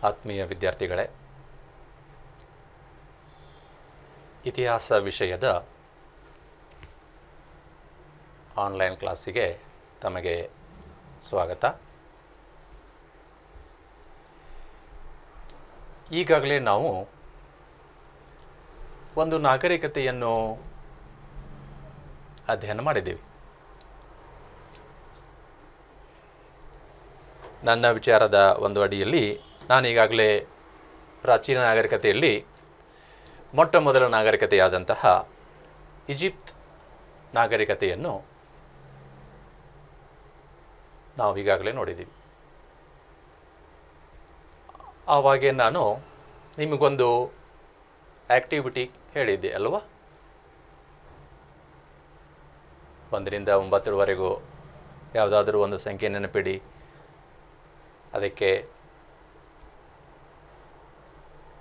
ಆತ್ಮೀಯ ವಿದ್ಯಾರ್ಥಿಗಳೇ, ಇತಿಹಾಸ ವಿಷಯದ ಆನ್ಲೈನ್ ಕ್ಲಾಸಿಗೆ ತಮಗೆ ಸ್ವಾಗತ. ಈಗಾಗಲೇ ನಾವು ಒಂದು ನಾಗರಿಕತೆಯನ್ನು ಅಧ್ಯಯನ ಮಾಡಿದ್ದೀವಿ. ನನ್ನ ವಿಚಾರದ ಒಂದು ಅಡಿಯಲ್ಲಿ ನಾನು ಈಗಾಗಲೇ ಪ್ರಾಚೀನ ನಾಗರಿಕತೆಯಲ್ಲಿ ಮೊಟ್ಟ ಮೊದಲ ನಾಗರಿಕತೆಯಾದಂತಹ ಈಜಿಪ್ಟ್ ನಾಗರಿಕತೆಯನ್ನು ನಾವು ಈಗಾಗಲೇ ನೋಡಿದ್ದೀವಿ. ಆವಾಗೇ ನಾನು ನಿಮಗೊಂದು ಆ್ಯಕ್ಟಿವಿಟಿ ಹೇಳಿದ್ದೆ ಅಲ್ವಾ? 1 ರಿಂದ 9 ಯಾವುದಾದ್ರೂ ಒಂದು ಸಂಖ್ಯೆ ನೆನಪಿಡಿ, ಅದಕ್ಕೆ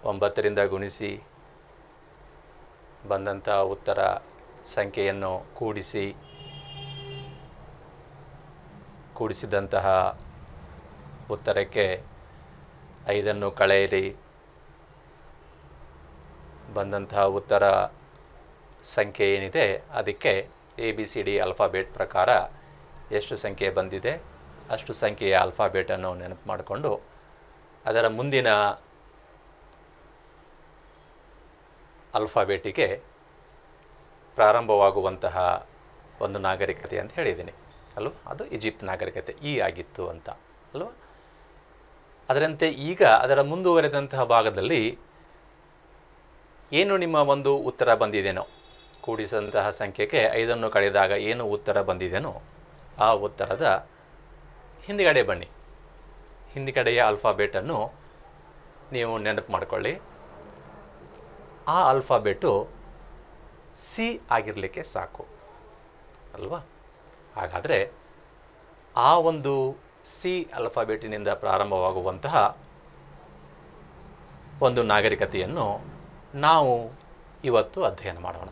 9 ರಿಂದ ಗುಣಿಸಿ ಬಂದಂಥ ಉತ್ತರ ಸಂಖ್ಯೆಯನ್ನು ಕೂಡಿಸಿದಂತಹ ಉತ್ತರಕ್ಕೆ 5 ಕಳೆಯಿರಿ, ಬಂದಂತಹ ಉತ್ತರ ಸಂಖ್ಯೆ ಏನಿದೆ ಅದಕ್ಕೆ ABCD ಆಲ್ಫಾಬೆಟ್ ಪ್ರಕಾರ ಎಷ್ಟು ಸಂಖ್ಯೆ ಬಂದಿದೆ ಅಷ್ಟು ಸಂಖ್ಯೆಯ ಆಲ್ಫಾಬೆಟನ್ನು ನೆನಪು ಮಾಡಿಕೊಂಡು ಅದರ ಮುಂದಿನ ಆಲ್ಫಾಬೆಟಿಗೆ ಪ್ರಾರಂಭವಾಗುವಂತಹ ಒಂದು ನಾಗರಿಕತೆ ಅಂತ ಹೇಳಿದ್ದೀನಿ ಅಲ್ವ? ಅದು ಈಜಿಪ್ಟ್ ನಾಗರಿಕತೆ ಆಗಿತ್ತು ಅಂತ ಅಲ್ವ? ಅದರಂತೆ ಈಗ ಅದರ ಮುಂದುವರೆದಂತಹ ಭಾಗದಲ್ಲಿ ಏನು ನಿಮ್ಮ ಒಂದು ಉತ್ತರ ಬಂದಿದೆನೋ, ಕೂಡಿಸಿದಂತಹ ಸಂಖ್ಯೆಗೆ 5 ಕಳೆದಾಗ ಏನು ಉತ್ತರ ಬಂದಿದೆನೋ ಆ ಉತ್ತರದ ಹಿಂದುಗಡೆ ಬನ್ನಿ. ಹಿಂದುಗಡೆಯ ಆಲ್ಫಾಬೆಟನ್ನು ನೀವು ನೆನಪು ಮಾಡಿಕೊಳ್ಳಿ. ಆ ಆಲ್ಫಾಬೆಟು C ಆಗಿರಲಿಕ್ಕೆ ಸಾಕು ಅಲ್ವಾ? ಹಾಗಾದರೆ ಆ ಒಂದು C ಆಲ್ಫಾಬೆಟಿನಿಂದ ಪ್ರಾರಂಭವಾಗುವಂತಹ ಒಂದು ನಾಗರಿಕತೆಯನ್ನು ನಾವು ಇವತ್ತು ಅಧ್ಯಯನ ಮಾಡೋಣ.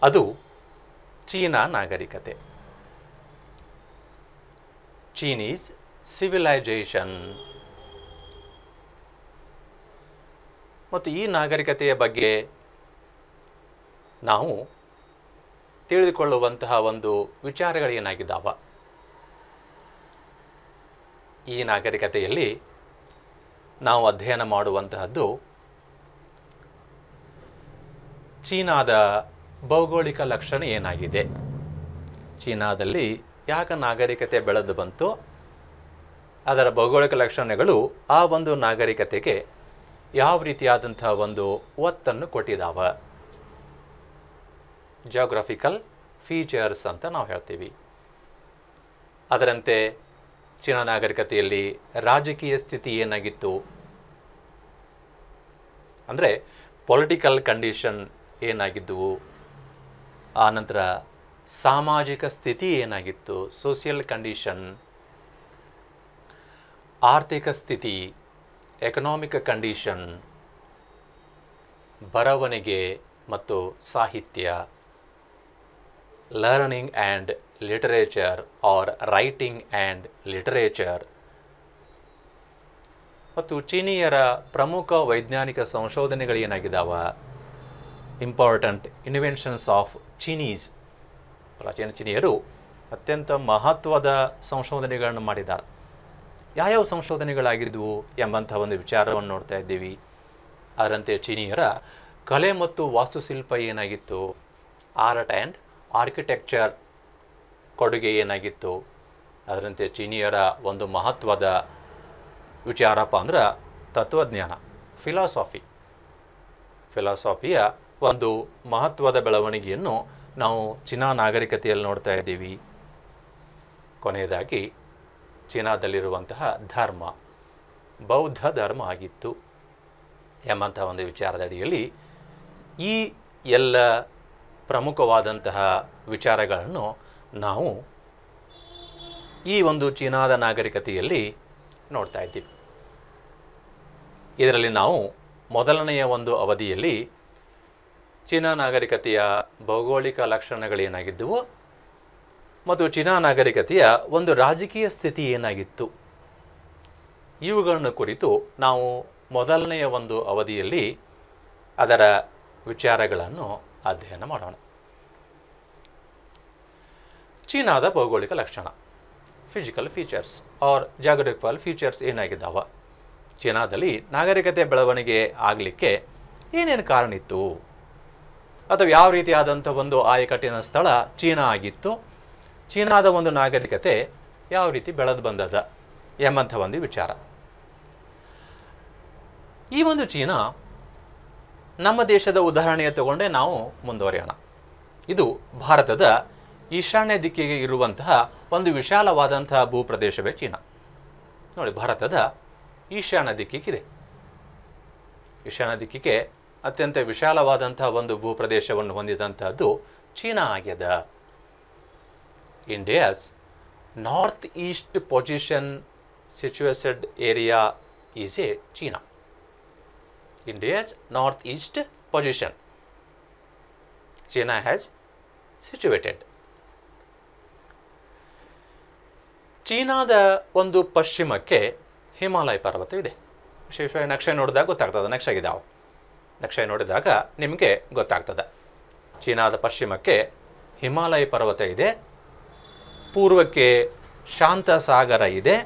ಅದು ಚೀನಾ ನಾಗರಿಕತೆ, ಚೀನೀಸ್ ಸಿವಿಲೈಜೇಷನ್. ಮತ್ತು ಈ ನಾಗರಿಕತೆಯ ಬಗ್ಗೆ ನಾವು ತಿಳಿದುಕೊಳ್ಳುವಂತಹ ಒಂದು ವಿಚಾರಗಳೇನಾಗಿದ್ದಾವ? ಈ ನಾಗರಿಕತೆಯಲ್ಲಿ ನಾವು ಅಧ್ಯಯನ ಮಾಡುವಂತಹದ್ದು ಚೀನಾದ ಭೌಗೋಳಿಕ ಲಕ್ಷಣ ಏನಾಗಿದೆ, ಚೀನಾದಲ್ಲಿ ಯಾಕೆ ನಾಗರಿಕತೆ ಬೆಳೆದು ಬಂತು, ಅದರ ಭೌಗೋಳಿಕ ಲಕ್ಷಣಗಳು ಆ ಒಂದು ನಾಗರಿಕತೆಗೆ ಯಾವ ರೀತಿಯಾದಂಥ ಒಂದು ಒತ್ತನ್ನು ಕೊಟ್ಟಿದ್ದಾವ, ಜಿಯೋಗ್ರಫಿಕಲ್ ಫೀಚರ್ಸ್ ಅಂತ ನಾವು ಹೇಳ್ತೀವಿ. ಅದರಂತೆ ಚೀನಾ ನಾಗರಿಕತೆಯಲ್ಲಿ ರಾಜಕೀಯ ಸ್ಥಿತಿ ಏನಾಗಿತ್ತು, ಅಂದರೆ ಪೊಲಿಟಿಕಲ್ ಕಂಡೀಷನ್ ಏನಾಗಿದ್ದವು, ಆನಂತರ ಸಾಮಾಜಿಕ ಸ್ಥಿತಿ ಏನಾಗಿತ್ತು, ಸೋಷಿಯಲ್ ಕಂಡೀಷನ್, ಆರ್ಥಿಕ ಸ್ಥಿತಿ, ಎಕನಾಮಿಕ್ ಕಂಡೀಷನ್, ಬರವಣಿಗೆ ಮತ್ತು ಸಾಹಿತ್ಯ, learning and literature or writing and literature, ಮತ್ತು ಚೀನೀಯರ ಪ್ರಮುಖ ವೈಜ್ಞಾನಿಕ ಸಂಶೋಧನೆಗಳೇನಾಗಿದ್ದಾವ, ಇಂಪಾರ್ಟೆಂಟ್ ಇನ್ವೆನ್ಷನ್ಸ್ ಆಫ್ ಚೀನೀಸ್. ಪ್ರಾಚೀನ ಚೀನಿಯರು ಅತ್ಯಂತ ಮಹತ್ವದ ಸಂಶೋಧನೆಗಳನ್ನು ಮಾಡಿದ್ದಾರೆ. ಯಾವ್ಯಾವ ಸಂಶೋಧನೆಗಳಾಗಿದ್ದವು ಎಂಬಂಥ ಒಂದು ವಿಚಾರವನ್ನು ನೋಡ್ತಾ ಇದ್ದೀವಿ. ಅದರಂತೆ ಚೀನಿಯರ ಕಲೆ ಮತ್ತು ವಾಸ್ತುಶಿಲ್ಪ ಏನಾಗಿತ್ತು, ಆರ್ಟ್ ಆ್ಯಂಡ್ ಆರ್ಕಿಟೆಕ್ಚರ್ ಕೊಡುಗೆ ಏನಾಗಿತ್ತು. ಅದರಂತೆ ಚೀನಿಯರ ಒಂದು ಮಹತ್ವದ ವಿಚಾರಪ್ಪ ಅಂದ್ರೆ ತತ್ವಜ್ಞಾನ, ಫಿಲಾಸಫಿಯ ಒಂದು ಮಹತ್ವದ ಬೆಳವಣಿಗೆಯನ್ನು ನಾವು ಚೀನಾ ನಾಗರಿಕತೆಯಲ್ಲಿ ನೋಡ್ತಾ ಇದ್ದೀವಿ. ಕೊನೆಯದಾಗಿ ಚೀನಾದಲ್ಲಿರುವಂತಹ ಧರ್ಮ ಬೌದ್ಧ ಧರ್ಮ ಆಗಿತ್ತು ಎಂಬಂಥ ಒಂದು ವಿಚಾರದ ಅಡಿಯಲ್ಲಿ ಈ ಎಲ್ಲ ಪ್ರಮುಖವಾದಂತಹ ವಿಚಾರಗಳನ್ನು ನಾವು ಈ ಒಂದು ಚೀನಾದ ನಾಗರಿಕತೆಯಲ್ಲಿ ನೋಡ್ತಾ ಇದ್ದೀವಿ. ಇದರಲ್ಲಿ ನಾವು ಮೊದಲನೆಯ ಒಂದು ಅವಧಿಯಲ್ಲಿ ಚೀನಾ ನಾಗರಿಕತೆಯ ಭೌಗೋಳಿಕ ಲಕ್ಷಣಗಳೇನಾಗಿದ್ದವು ಮತ್ತು ಚೀನಾ ನಾಗರಿಕತೆಯ ಒಂದು ರಾಜಕೀಯ ಸ್ಥಿತಿ ಏನಾಗಿತ್ತು ಇವುಗಳನ್ನು ಕುರಿತು ನಾವು ಮೊದಲನೆಯ ಒಂದು ಅವಧಿಯಲ್ಲಿ ಅದರ ವಿಚಾರಗಳನ್ನು ಅಧ್ಯಯನ ಮಾಡೋಣ. ಚೀನಾದ ಭೌಗೋಳಿಕ ಲಕ್ಷಣ, physical features or geographical features ಏನಾಗಿದ್ದಾವ, ಚೀನಾದಲ್ಲಿ ನಾಗರಿಕತೆ ಬೆಳವಣಿಗೆ ಆಗಲಿಕ್ಕೆ ಏನೇನು ಕಾರಣ ಇತ್ತು, ಅಥವಾ ಯಾವ ರೀತಿಯಾದಂಥ ಒಂದು ಆಯಕಟ್ಟಿನ ಸ್ಥಳ ಚೀನಾ ಆಗಿತ್ತು, ಚೀನಾದ ಒಂದು ನಾಗರಿಕತೆ ಯಾವ ರೀತಿ ಬೆಳೆದು ಬಂದದ ಎಂಬಂಥ ಒಂದು ವಿಚಾರ. ಈ ಒಂದು ಚೀನಾ ನಮ್ಮ ದೇಶದ ಉದಾಹರಣೆಯ ತಗೊಂಡೇ ನಾವು ಮುಂದುವರಿಯೋಣ. ಇದು ಭಾರತದ ಈಶಾನ್ಯ ದಿಕ್ಕಿಗೆ ಇರುವಂತಹ ಒಂದು ವಿಶಾಲವಾದಂತಹ ಭೂಪ್ರದೇಶವೇ ಚೀನಾ. ನೋಡಿ, ಭಾರತದ ಈಶಾನ್ಯ ದಿಕ್ಕಿಗಿದೆ. ಈಶಾನ್ಯ ದಿಕ್ಕಿಗೆ ಅತ್ಯಂತ ವಿಶಾಲವಾದಂತಹ ಒಂದು ಭೂಪ್ರದೇಶವನ್ನು ಹೊಂದಿದಂತಹದ್ದು ಚೀನಾ ಆಗ್ಯದ. India's north East position situated area is A China. India's northeast position China has situated. ಚೀನಾದ ಒಂದು ಪಶ್ಚಿಮಕ್ಕೆ ಹಿಮಾಲಯ ಪರ್ವತ ಇದೆ. ವಿಶೇಷವಾಗಿ ನಕ್ಷೆ ನೋಡಿದಾಗ ಗೊತ್ತಾಗ್ತದೆ. ನಕ್ಷೆ ನೋಡಿದಾಗ ನಿಮಗೆ ಗೊತ್ತಾಗ್ತದೆ. ಚೀನಾದ ಪಶ್ಚಿಮಕ್ಕೆ ಹಿಮಾಲಯ ಪರ್ವತ ಇದೆ, ಪೂರ್ವಕ್ಕೆ ಶಾಂತ ಸಾಗರ ಇದೆ,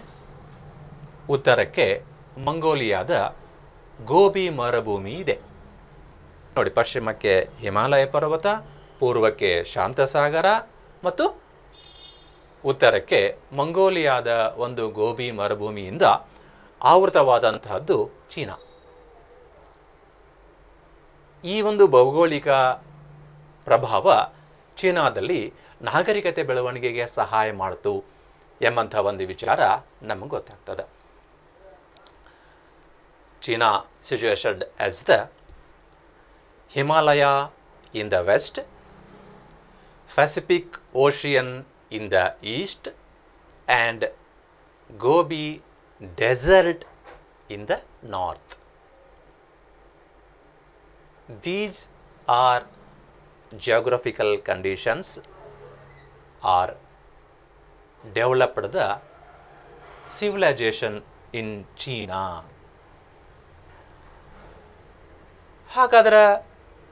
ಉತ್ತರಕ್ಕೆ ಮಂಗೋಲಿಯಾದ ಗೋಬಿ ಮರುಭೂಮಿ ಇದೆ. ನೋಡಿ, ಪಶ್ಚಿಮಕ್ಕೆ ಹಿಮಾಲಯ ಪರ್ವತ, ಪೂರ್ವಕ್ಕೆ ಶಾಂತಸಾಗರ ಮತ್ತು ಉತ್ತರಕ್ಕೆ ಮಂಗೋಲಿಯಾದ ಒಂದು ಗೋಬಿ ಮರುಭೂಮಿಯಿಂದ ಆವೃತವಾದಂತಹದ್ದು ಚೀನಾ. ಈ ಒಂದು ಭೌಗೋಳಿಕ ಪ್ರಭಾವ ಚೀನಾದಲ್ಲಿ ನಾಗರಿಕತೆ ಬೆಳವಣಿಗೆಗೆ ಸಹಾಯ ಮಾಡಿತು ಎಂಬಂಥ ಒಂದು ವಿಚಾರ ನಮಗೆ ಗೊತ್ತಾಗ್ತದೆ. China situated as the Himalaya in the west, Pacific Ocean in the east, and Gobi Desert in the north. These are geographical conditions are developed the civilization in China. ಹಾಗಾದ್ರೆ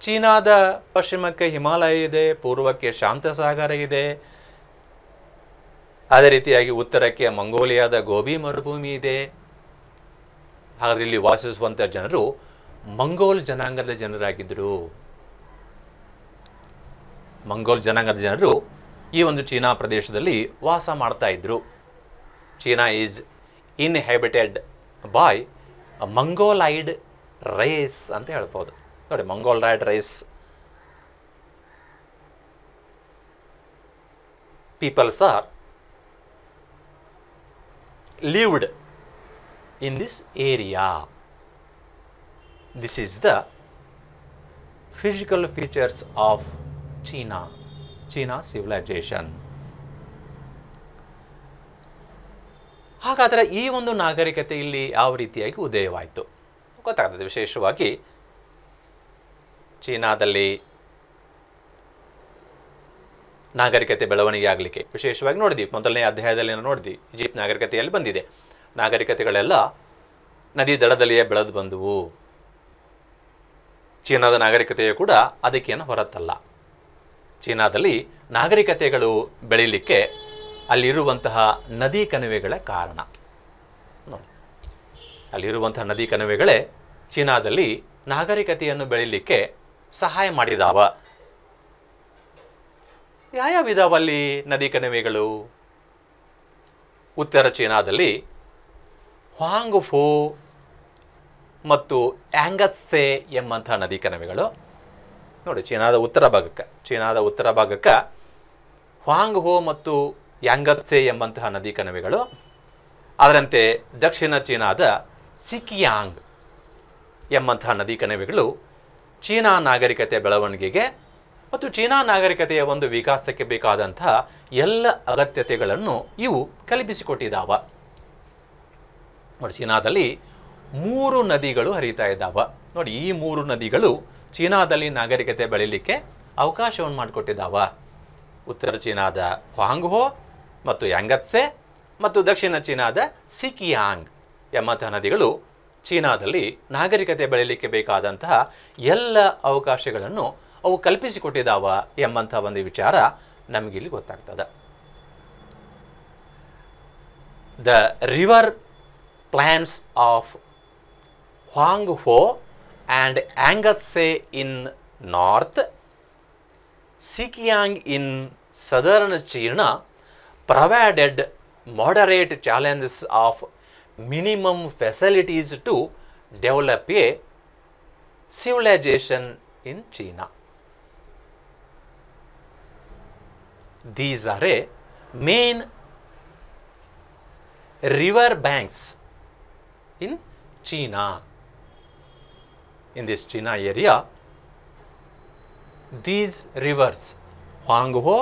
ಚೀನಾದ ಪಶ್ಚಿಮಕ್ಕೆ ಹಿಮಾಲಯ ಇದೆ, ಪೂರ್ವಕ್ಕೆ ಶಾಂತಸಾಗರ ಇದೆ, ಅದೇ ರೀತಿಯಾಗಿ ಉತ್ತರಕ್ಕೆ ಮಂಗೋಲಿಯಾದ ಗೋಬಿ ಮರುಭೂಮಿ ಇದೆ. ಹಾಗಾದ್ರೆ ಇಲ್ಲಿ ವಾಸಿಸುವಂಥ ಜನರು ಮಂಗೋಲ್ ಜನಾಂಗದ ಜನರಾಗಿದ್ದರು. ಮಂಗೋಲ್ ಜನಾಂಗದ ಜನರು ಈ ಒಂದು ಚೀನಾ ಪ್ರದೇಶದಲ್ಲಿ ವಾಸ ಮಾಡ್ತಾ ಇದ್ರು. China is inhabited by Mongoloid race ಅಂತ ಹೇಳ್ಬೋದು. ನೋಡಿ, Mongoloid race peoples are lived in this area. This is the physical features of China civilization. ಹಾಗಾದರೆ ಈ ಒಂದು ನಾಗರಿಕತೆ ಇಲ್ಲಿ ಯಾವ ರೀತಿಯಾಗಿ ಉದಯವಾಯಿತು ಗೊತ್ತಾಗ್ತದೆ. ವಿಶೇಷವಾಗಿ ಚೀನಾದಲ್ಲಿ ನಾಗರಿಕತೆ ಬೆಳವಣಿಗೆ ಆಗಲಿಕ್ಕೆ ವಿಶೇಷವಾಗಿ ನೋಡಿದ್ವಿ, ಮೊದಲನೇ ಅಧ್ಯಾಯದಲ್ಲಿ ನೋಡಿದ್ವಿ, ಈಜಿಪ್ಟ್ ನಾಗರಿಕತೆಯಲ್ಲಿ ಬಂದಿದೆ. ನಾಗರಿಕತೆಗಳೆಲ್ಲ ನದಿ ದಡದಲ್ಲಿಯೇ ಬೆಳೆದು ಬಂದವು. ಚೀನಾದ ನಾಗರಿಕತೆಯು ಕೂಡ ಅದಕ್ಕೇನು ಹೊರತಲ್ಲ. ಚೀನಾದಲ್ಲಿ ನಾಗರಿಕತೆಗಳು ಬೆಳೀಲಿಕ್ಕೆ ಅಲ್ಲಿರುವಂತಹ ನದಿ ಕಣಿವೆಗಳೇ ಕಾರಣ. ನೋಡಿ, ಅಲ್ಲಿರುವಂತಹ ನದಿ ಕಣಿವೆಗಳೇ ಚೀನಾದಲ್ಲಿ ನಾಗರಿಕತೆಯನ್ನು ಬೆಳೀಲಿಕ್ಕೆ ಸಹಾಯ ಮಾಡಿದಾವ. ಯಾವ್ಯಾವ ಇದಾವಲ್ಲಿ ನದಿ ಕಣಿವೆಗಳು? ಉತ್ತರ ಚೀನಾದಲ್ಲಿ ಹ್ವಾಂಗ್ಫೋ ಮತ್ತು ಯಾಂಗತ್ಸೆ ಎಂಬಂತಹ ನದಿ ಕಣಿವೆಗಳು. ನೋಡಿ, ಚೀನಾದ ಉತ್ತರ ಭಾಗಕ್ಕೆ ಹ್ವಾಂಗ್ಹೋ ಮತ್ತು ಯಾಂಗತ್ಸೆ ಎಂಬಂತಹ ನದಿ ಕಣಿವೆಗಳು. ಅದರಂತೆ ದಕ್ಷಿಣ ಚೀನಾದ ಸಿಕಿಯಾಂಗ್ ಎಂಬಂತಹ ನದಿ ಕಣಿವೆಗಳು ಚೀನಾ ನಾಗರಿಕತೆ ಬೆಳವಣಿಗೆಗೆ ಮತ್ತು ಚೀನಾ ನಾಗರಿಕತೆಯ ಒಂದು ವಿಕಾಸಕ್ಕೆ ಬೇಕಾದಂತಹ ಎಲ್ಲ ಅಗತ್ಯತೆಗಳನ್ನು ಇವು ಕಲ್ಪಿಸಿಕೊಟ್ಟಿದ್ದಾವ. ನೋಡಿ, ಚೀನಾದಲ್ಲಿ 3 ನದಿಗಳು ಹರಿತಾ ಇದ್ದಾವ. ನೋಡಿ, ಈ 3 ನದಿಗಳು ಚೀನಾದಲ್ಲಿ ನಾಗರಿಕತೆ ಬೆಳೀಲಿಕ್ಕೆ ಅವಕಾಶವನ್ನು ಮಾಡಿಕೊಟ್ಟಿದ್ದಾವ. ಉತ್ತರ ಚೀನಾದ ಹ್ವಾಂಗ್ಹೋ ಮತ್ತು ಯಾಂಗತ್ಸೆ ಮತ್ತು ದಕ್ಷಿಣ ಚೀನಾದ ಸಿಕಿಯಾಂಗ್ ಎಂಬಂತಹ ನದಿಗಳು ಚೀನಾದಲ್ಲಿ ನಾಗರಿಕತೆ ಬೆಳೆಯಲಿಕ್ಕೆ ಬೇಕಾದಂತಹ ಎಲ್ಲ ಅವಕಾಶಗಳನ್ನು ಅವು ಕಲ್ಪಿಸಿಕೊಟ್ಟಿದ್ದಾವ ಎಂಬಂಥ ಒಂದು ವಿಚಾರ ನಮಗಿಲ್ಲಿ ಗೊತ್ತಾಗ್ತದೆ. The river plains of Hwang Ho and Yangtze in north, Sikiang in southern China provided moderate challenges of minimum facilities to develop a civilization in China. These are a main river banks in China. In this China area, these rivers, Huanghe,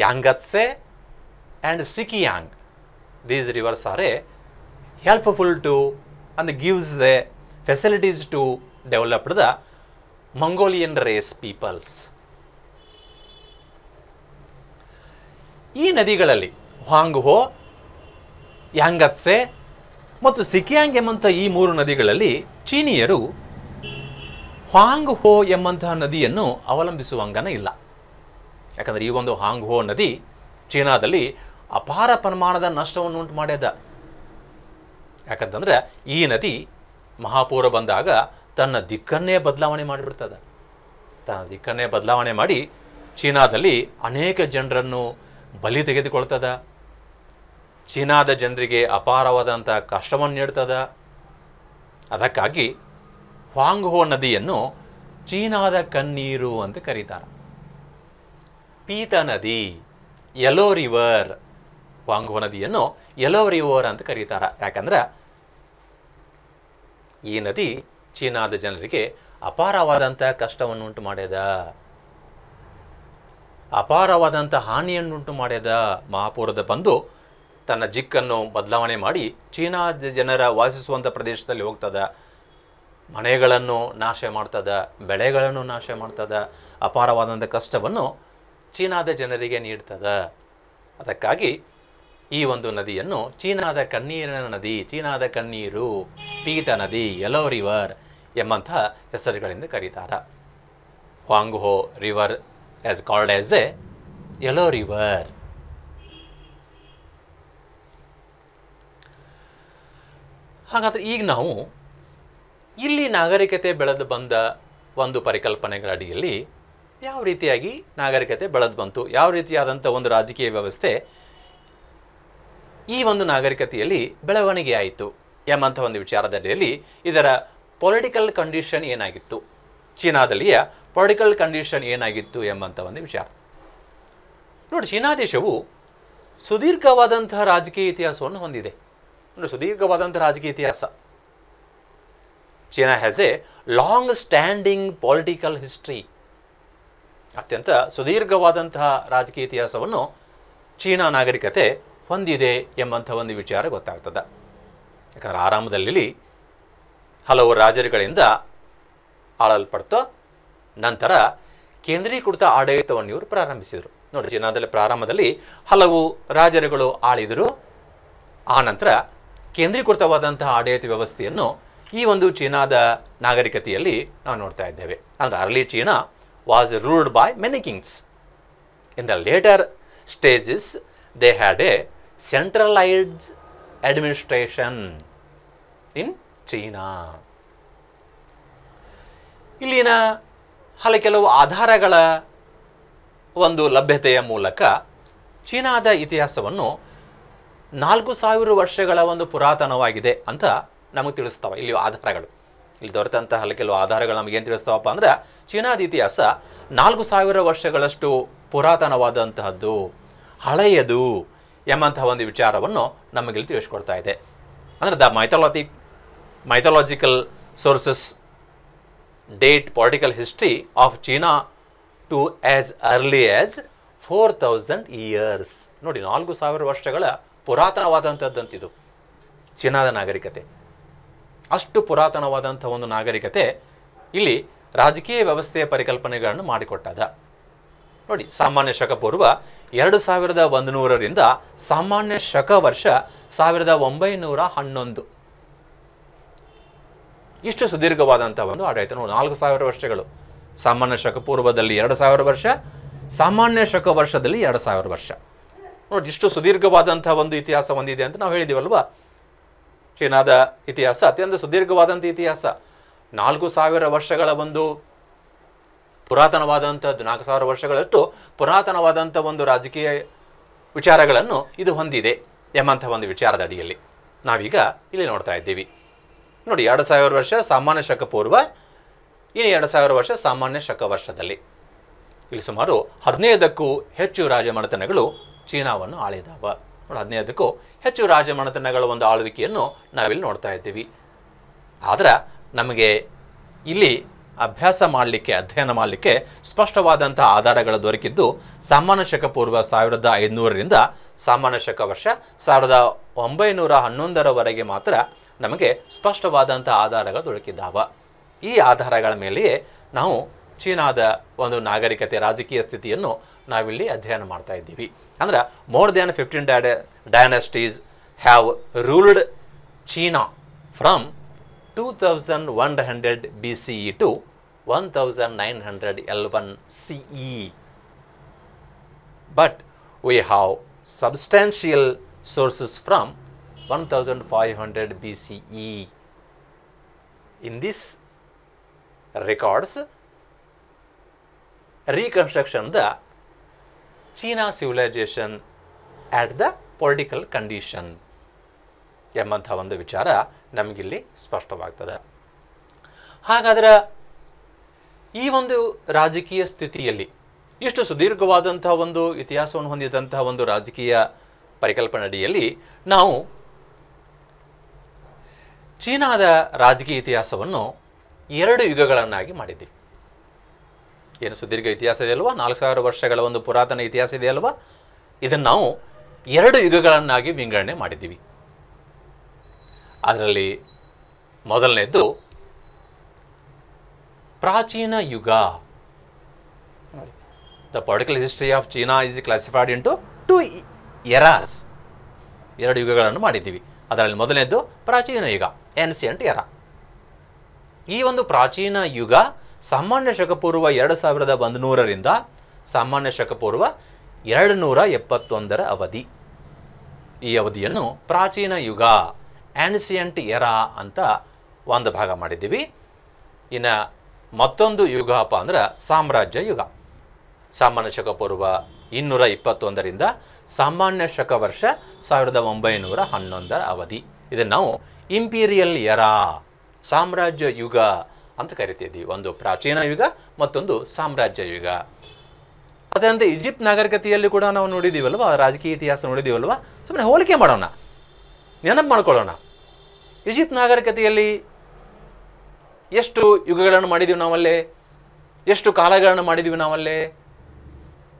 Yangtze and Sikiang, these rivers are helpful to and gives the facilities to develop the Mongolian race peoples. ಈ ನದಿಗಳಲ್ಲಿ ಹ್ವಾಂಗ್ಹೋ, ಯಾಂಗತ್ಸೆ ಮತ್ತು ಸಿಕಿಯಾಂಗ್ ಎಂಬಂಥ ಈ 3 ನದಿಗಳಲ್ಲಿ ಚೀನಿಯರು ಹ್ವಾಂಗ್ಹೋ ಎಂಬಂತಹ ನದಿಯನ್ನು ಅವಲಂಬಿಸುವಂಗನ ಇಲ್ಲ. ಯಾಕಂದರೆ ಈ ಒಂದು ಹ್ವಾಂಗ್ಹೋ ನದಿ ಚೀನಾದಲ್ಲಿ ಅಪಾರ ಪ್ರಮಾಣದ ನಷ್ಟವನ್ನು ಉಂಟು ಮಾಡ್ಯದ. ಯಾಕಂತಂದ್ರೆ ಈ ನದಿ ಮಹಾಪೂರ ಬಂದಾಗ ತನ್ನ ದಿಕ್ಕನ್ನೇ ಬದಲಾವಣೆ ಮಾಡಿಬಿಡ್ತದೆ. ತನ್ನ ದಿಕ್ಕನ್ನೇ ಬದಲಾವಣೆ ಮಾಡಿ ಚೀನಾದಲ್ಲಿ ಅನೇಕ ಜನರನ್ನು ಬಲಿ ತೆಗೆದುಕೊಳ್ತದ. ಚೀನಾದ ಜನರಿಗೆ ಅಪಾರವಾದಂಥ ಕಷ್ಟವನ್ನು ನೀಡ್ತದ. ಅದಕ್ಕಾಗಿ ಹ್ವಾಂಗ್ಹೋ ನದಿಯನ್ನು ಚೀನಾದ ಕಣ್ಣೀರು ಅಂತ ಕರೀತಾರೆ. ಪೀತ ನದಿ, ಯೆಲ್ಲೋ ರಿವರ್, ಹ್ವಾಂಗ್ಹೋ ನದಿಯನ್ನು ಯೆಲ್ಲೋ ರಿವರ್ ಅಂತ ಕರೀತಾರೆ. ಯಾಕಂದ್ರೆ ಈ ನದಿ ಚೀನಾದ ಜನರಿಗೆ ಅಪಾರವಾದಂಥ ಕಷ್ಟವನ್ನು ಉಂಟು ಮಾಡ್ಯದ, ಅಪಾರವಾದಂಥ ಹಾನಿಯನ್ನುಂಟು ಮಾಡ್ಯದ. ಮಹಾಪೂರದ ಬಂದು ತನ್ನ ದಿಕ್ಕನ್ನು ಬದಲಾವಣೆ ಮಾಡಿ ಚೀನಾದ ಜನರ ವಾಸಿಸುವಂಥ ಪ್ರದೇಶದಲ್ಲಿ ಹೋಗ್ತದ, ಮನೆಗಳನ್ನು ನಾಶ ಮಾಡ್ತದ, ಬೆಳೆಗಳನ್ನು ನಾಶ ಮಾಡ್ತದ, ಅಪಾರವಾದಂಥ ಕಷ್ಟವನ್ನು ಚೀನಾದ ಜನರಿಗೆ ನೀಡ್ತದ. ಅದಕ್ಕಾಗಿ ಈ ಒಂದು ನದಿಯನ್ನು ಚೀನಾದ ಕಣ್ಣೀರಿನ ನದಿ, ಚೀನಾದ ಕಣ್ಣೀರು, ಪೀತ ನದಿ, ಯೆಲ್ಲೋ ರಿವರ್ ಎಂಬಂತಹ ಹೆಸರುಗಳಿಂದ ಕರೀತಾರೆ. Hwang Ho river as called as a yellow river. ಹಾಗಾದರೆ ಈಗ ನಾವು ಇಲ್ಲಿ ನಾಗರಿಕತೆ ಬೆಳೆದು ಬಂದ ಒಂದು ಪರಿಕಲ್ಪನೆಗಳ ಅಡಿಯಲ್ಲಿ ಯಾವ ರೀತಿಯಾಗಿ ನಾಗರಿಕತೆ ಬೆಳೆದು ಬಂತು, ಯಾವ ರೀತಿಯಾದಂಥ ಒಂದು ರಾಜಕೀಯ ವ್ಯವಸ್ಥೆ ಈ ಒಂದು ನಾಗರಿಕತೆಯಲ್ಲಿ ಬೆಳವಣಿಗೆ ಆಯಿತು ಎಂಬಂಥ ಒಂದು ವಿಚಾರದ ಅಡಿಯಲ್ಲಿ ಇದರ ಪೊಲಿಟಿಕಲ್ ಕಂಡೀಷನ್ ಏನಾಗಿತ್ತು, ಚೀನಾದಲ್ಲಿಯ ಪೊಲಿಟಿಕಲ್ ಕಂಡೀಷನ್ ಏನಾಗಿತ್ತು ಎಂಬಂಥ ಒಂದು ವಿಚಾರ ನೋಡಿ. ಚೀನಾ ದೇಶವು ಸುದೀರ್ಘವಾದಂತಹ ರಾಜಕೀಯ ಇತಿಹಾಸವನ್ನು ಹೊಂದಿದೆ. ಸುದೀರ್ಘವಾದಂಥ ರಾಜಕೀಯ ಇತಿಹಾಸ. China has A long standing political history. ಅತ್ಯಂತ ಸುದೀರ್ಘವಾದಂತಹ ರಾಜಕೀಯ ಇತಿಹಾಸವನ್ನು ಚೀನಾ ನಾಗರಿಕತೆ ಹೊಂದಿದೆ ಎಂಬಂಥ ಒಂದು ವಿಚಾರ ಗೊತ್ತಾಗ್ತದೆ. ಯಾಕಂದರೆ ಆರಂಭದಲ್ಲಿ ಹಲವು ರಾಜರುಗಳಿಂದ ಆಳಲ್ಪಡ್ತು. ನಂತರ ಕೇಂದ್ರೀಕೃತ ಆಡಳಿತವನ್ನು ಇವರು ಪ್ರಾರಂಭಿಸಿದರು. ನೋಡಿ, ಚೀನಾದಲ್ಲಿ ಪ್ರಾರಂಭದಲ್ಲಿ ಹಲವು ರಾಜರುಗಳು ಆಳಿದರು. ಆ ನಂತರ ಕೇಂದ್ರೀಕೃತವಾದಂತಹ ಆಡಳಿತ ವ್ಯವಸ್ಥೆಯನ್ನು ಈ ಒಂದು ಚೀನಾದ ನಾಗರಿಕತೆಯಲ್ಲಿ ನಾವು ನೋಡ್ತಾ ಇದ್ದೇವೆ. ಅಂದರೆ early China was ruled by many Kings. In the later stages they had A centralised administration in China. ಇಲ್ಲಿನ ಕೆಲವು ಆಧಾರಗಳ ಒಂದು ಲಭ್ಯತೆಯ ಮೂಲಕ ಚೀನಾದ ಇತಿಹಾಸವನ್ನು 4000 ವರ್ಷಗಳ ಒಂದು ಪುರಾತನವಾಗಿದೆ ಅಂತ ನಮಗೆ ತಿಳಿಸ್ತಾವೆ ಇಲ್ಲಿ ಆಧಾರಗಳು. ಇಲ್ಲಿ ದೊರೆತಂತಹ ಕೆಲವು ಆಧಾರಗಳು ನಮಗೇನು ತಿಳಿಸ್ತಾವಪ್ಪ ಅಂದ್ರೆ ಚೀನಾದ ಇತಿಹಾಸ 4000 ವರ್ಷಗಳಷ್ಟು ಪುರಾತನವಾದಂತಹದ್ದು, ಹಳೆಯದು ಎಂಬಂತಹ ಒಂದು ವಿಚಾರವನ್ನು ನಮಗಿಲ್ಲಿ ತಿಳಿಸ್ಕೊಡ್ತಾ ಇದೆ. ಅಂದರೆ the mythological sources date political history of China to as early as 4000 years. ನೋಡಿ, 4000 ವರ್ಷಗಳ ಪುರಾತನವಾದಂಥದ್ದಂತಿದು ಚೀನಾದ ನಾಗರಿಕತೆ. ಅಷ್ಟು ಪುರಾತನವಾದಂಥ ಒಂದು ನಾಗರಿಕತೆ ಇಲ್ಲಿ ರಾಜಕೀಯ ವ್ಯವಸ್ಥೆಯ ಪರಿಕಲ್ಪನೆಗಳನ್ನು ಮಾಡಿಕೊಟ್ಟದ. ನೋಡಿ, ಸಾಮಾನ್ಯ ಶಕ ಪೂರ್ವ 2100ರಿಂದ ಸಾಮಾನ್ಯ ಶಕ ವರ್ಷ 1911. ಇಷ್ಟು ಸುದೀರ್ಘವಾದಂಥ ಒಂದು ಆಡಳಿತ. ನೋಡಿ, 4000 ವರ್ಷಗಳು. ಸಾಮಾನ್ಯ ಶಕ ಪೂರ್ವದಲ್ಲಿ 2000 ವರ್ಷ, ಸಾಮಾನ್ಯ ಶಕ ವರ್ಷದಲ್ಲಿ 2000 ವರ್ಷ. ನೋಡಿ, ಇಷ್ಟು ಸುದೀರ್ಘವಾದಂಥ ಒಂದು ಇತಿಹಾಸ ಹೊಂದಿದೆ ಅಂತ ನಾವು ಹೇಳಿದ್ದೀವಲ್ವಾ. ಚೀನಾದ ಇತಿಹಾಸ ಅತ್ಯಂತ ಸುದೀರ್ಘವಾದಂಥ ಇತಿಹಾಸ. 4000 ವರ್ಷಗಳ ಒಂದು ಪುರಾತನವಾದಂಥದ್ದು, 4000 ವರ್ಷಗಳಷ್ಟು ಪುರಾತನವಾದಂಥ ಒಂದು ರಾಜಕೀಯ ವಿಚಾರಗಳನ್ನು ಇದು ಹೊಂದಿದೆ ಎಂಬಂಥ ಒಂದು ವಿಚಾರದ ಅಡಿಯಲ್ಲಿ ನಾವೀಗ ಇಲ್ಲಿ ನೋಡ್ತಾ ಇದ್ದೀವಿ. ನೋಡಿ, 2000 ವರ್ಷ ಸಾಮಾನ್ಯ ಶಕ ಪೂರ್ವ, ಇನ್ನು 2000 ವರ್ಷ ಸಾಮಾನ್ಯ ಶಕ ವರ್ಷದಲ್ಲಿ ಇಲ್ಲಿ ಸುಮಾರು 15ಕ್ಕೂ ಹೆಚ್ಚು ರಾಜಮನೆತನಗಳು ಚೀನಾವನ್ನು ಆಳಿದಾವ. ನೋಡಿ, 15ಕ್ಕೂ ಹೆಚ್ಚು ರಾಜಮನೆತನಗಳ ಒಂದು ಆಳ್ವಿಕೆಯನ್ನು ನಾವಿಲ್ಲಿ ನೋಡ್ತಾ ಇದ್ದೀವಿ. ಆದರೆ ನಮಗೆ ಇಲ್ಲಿ ಅಧ್ಯಯನ ಮಾಡಲಿಕ್ಕೆ ಸ್ಪಷ್ಟವಾದಂಥ ಆಧಾರಗಳು ದೊರಕಿದ್ದು ಸಾಮಾನ್ಯ ಶಕ ಪೂರ್ವ 1500ರಿಂದ ಸಾಮಾನ್ಯ ಶಕ ವರ್ಷ 1911ರವರೆಗೆ ಮಾತ್ರ ನಮಗೆ ಸ್ಪಷ್ಟವಾದಂಥ ಆಧಾರಗಳು ದೊರಕಿದ್ದಾವ. ಈ ಆಧಾರಗಳ ಮೇಲೆಯೇ ನಾವು ಚೀನಾದ ಒಂದು ನಾಗರಿಕತೆ, ರಾಜಕೀಯ ಸ್ಥಿತಿಯನ್ನು ನಾವಿಲ್ಲಿ ಅಧ್ಯಯನ ಮಾಡ್ತಾ ಇದ್ದೀವಿ. ಅಂದ್ರೆ more than 15 dynasties have ruled China from 2100 BCE to 1911 CE. But we have substantial sources from 1500 BCE. In this records reconstruction the China civilization at the political condition ಎಂಬಂಥ ಒಂದು ವಿಚಾರ ನಮಗಿಲ್ಲಿ ಸ್ಪಷ್ಟವಾಗ್ತದೆ. ಹಾಗಾದರೆ ಈ ಒಂದು ರಾಜಕೀಯ ಸ್ಥಿತಿಯಲ್ಲಿ ಇಷ್ಟು ಸುದೀರ್ಘವಾದಂಥ ಒಂದು ಇತಿಹಾಸವನ್ನು ಹೊಂದಿದಂಥ ಒಂದು ರಾಜಕೀಯ ಪರಿಕಲ್ಪನೆ ಅಡಿಯಲ್ಲಿ ನಾವು ಚೀನಾದ ರಾಜಕೀಯ ಇತಿಹಾಸವನ್ನು 2 ಯುಗಗಳನ್ನಾಗಿ ಮಾಡಿದ್ದೀವಿ. ಏನು ಸುದೀರ್ಘ ಇತಿಹಾಸ ಇದೆಯಲ್ವಾ, 4000 ವರ್ಷಗಳ ಒಂದು ಪುರಾತನ ಇತಿಹಾಸ ಇದೆಯಲ್ವಾ, ಇದನ್ನು ನಾವು 2 ಯುಗಗಳನ್ನಾಗಿ ವಿಂಗಡಣೆ ಮಾಡಿದ್ದೀವಿ. ಅದರಲ್ಲಿ ಮೊದಲನೇದ್ದು ಪ್ರಾಚೀನ ಯುಗ. The political history of China is classified into 2 ಎರಾಸ್. 2 ಯುಗಗಳನ್ನು ಮಾಡಿದ್ದೀವಿ. ಅದರಲ್ಲಿ ಮೊದಲನೇದ್ದು ಪ್ರಾಚೀನ ಯುಗ, ಏನ್ಸಿಯಂಟ್ ಎರಾ. ಈ ಒಂದು ಪ್ರಾಚೀನ ಯುಗ ಸಾಮಾನ್ಯ ಶಕ ಪೂರ್ವ 2100ರಿಂದ ಸಾಮಾನ್ಯ ಶಕ ಪೂರ್ವ 271 ಅವಧಿ. ಈ ಅವಧಿಯನ್ನು ಪ್ರಾಚೀನ ಯುಗ, ಆನ್ಸಿಯಂಟ್ ಎರಾ ಅಂತ ಒಂದು ಭಾಗ ಮಾಡಿದ್ದೀವಿ. ಇನ್ನು ಮತ್ತೊಂದು ಯುಗಪ್ಪ ಅಂದ್ರೆ ಸಾಮ್ರಾಜ್ಯ ಯುಗ. ಸಾಮಾನ್ಯ ಶಕ ಪೂರ್ವ 221ರಿಂದ ಸಾಮಾನ್ಯ ಶಕ ವರ್ಷ 1911 ಅವಧಿ. ಇದನ್ನು ನಾವು ಇಂಪೀರಿಯಲ್ ಎರಾ, ಸಾಮ್ರಾಜ್ಯ ಯುಗ ಅಂತ ಕರಿತಿದ್ದೀವಿ. ಒಂದು ಪ್ರಾಚೀನ ಯುಗ, ಮತ್ತೊಂದು ಸಾಮ್ರಾಜ್ಯ ಯುಗ. ಅದಂತೆ ಈಜಿಪ್ಟ್ ನಾಗರಿಕತೆಯಲ್ಲಿ ಕೂಡ ನಾವು ನೋಡಿದ್ದೀವಲ್ವ, ರಾಜಕೀಯ ಇತಿಹಾಸ ನೋಡಿದ್ದೀವಲ್ವ. ಸುಮ್ಮನೆ ಹೋಲಿಕೆ ಮಾಡೋಣ, ನೆನಪು ಮಾಡ್ಕೊಳ್ಳೋಣ. ಈಜಿಪ್ಟ್ ನಾಗರಿಕತೆಯಲ್ಲಿ ಎಷ್ಟು ಯುಗಗಳನ್ನು ಮಾಡಿದ್ದೀವಿ ನಾವಲ್ಲೇ, ಎಷ್ಟು ಕಾಲಗಳನ್ನು ಮಾಡಿದ್ದೀವಿ ನಾವಲ್ಲೇ?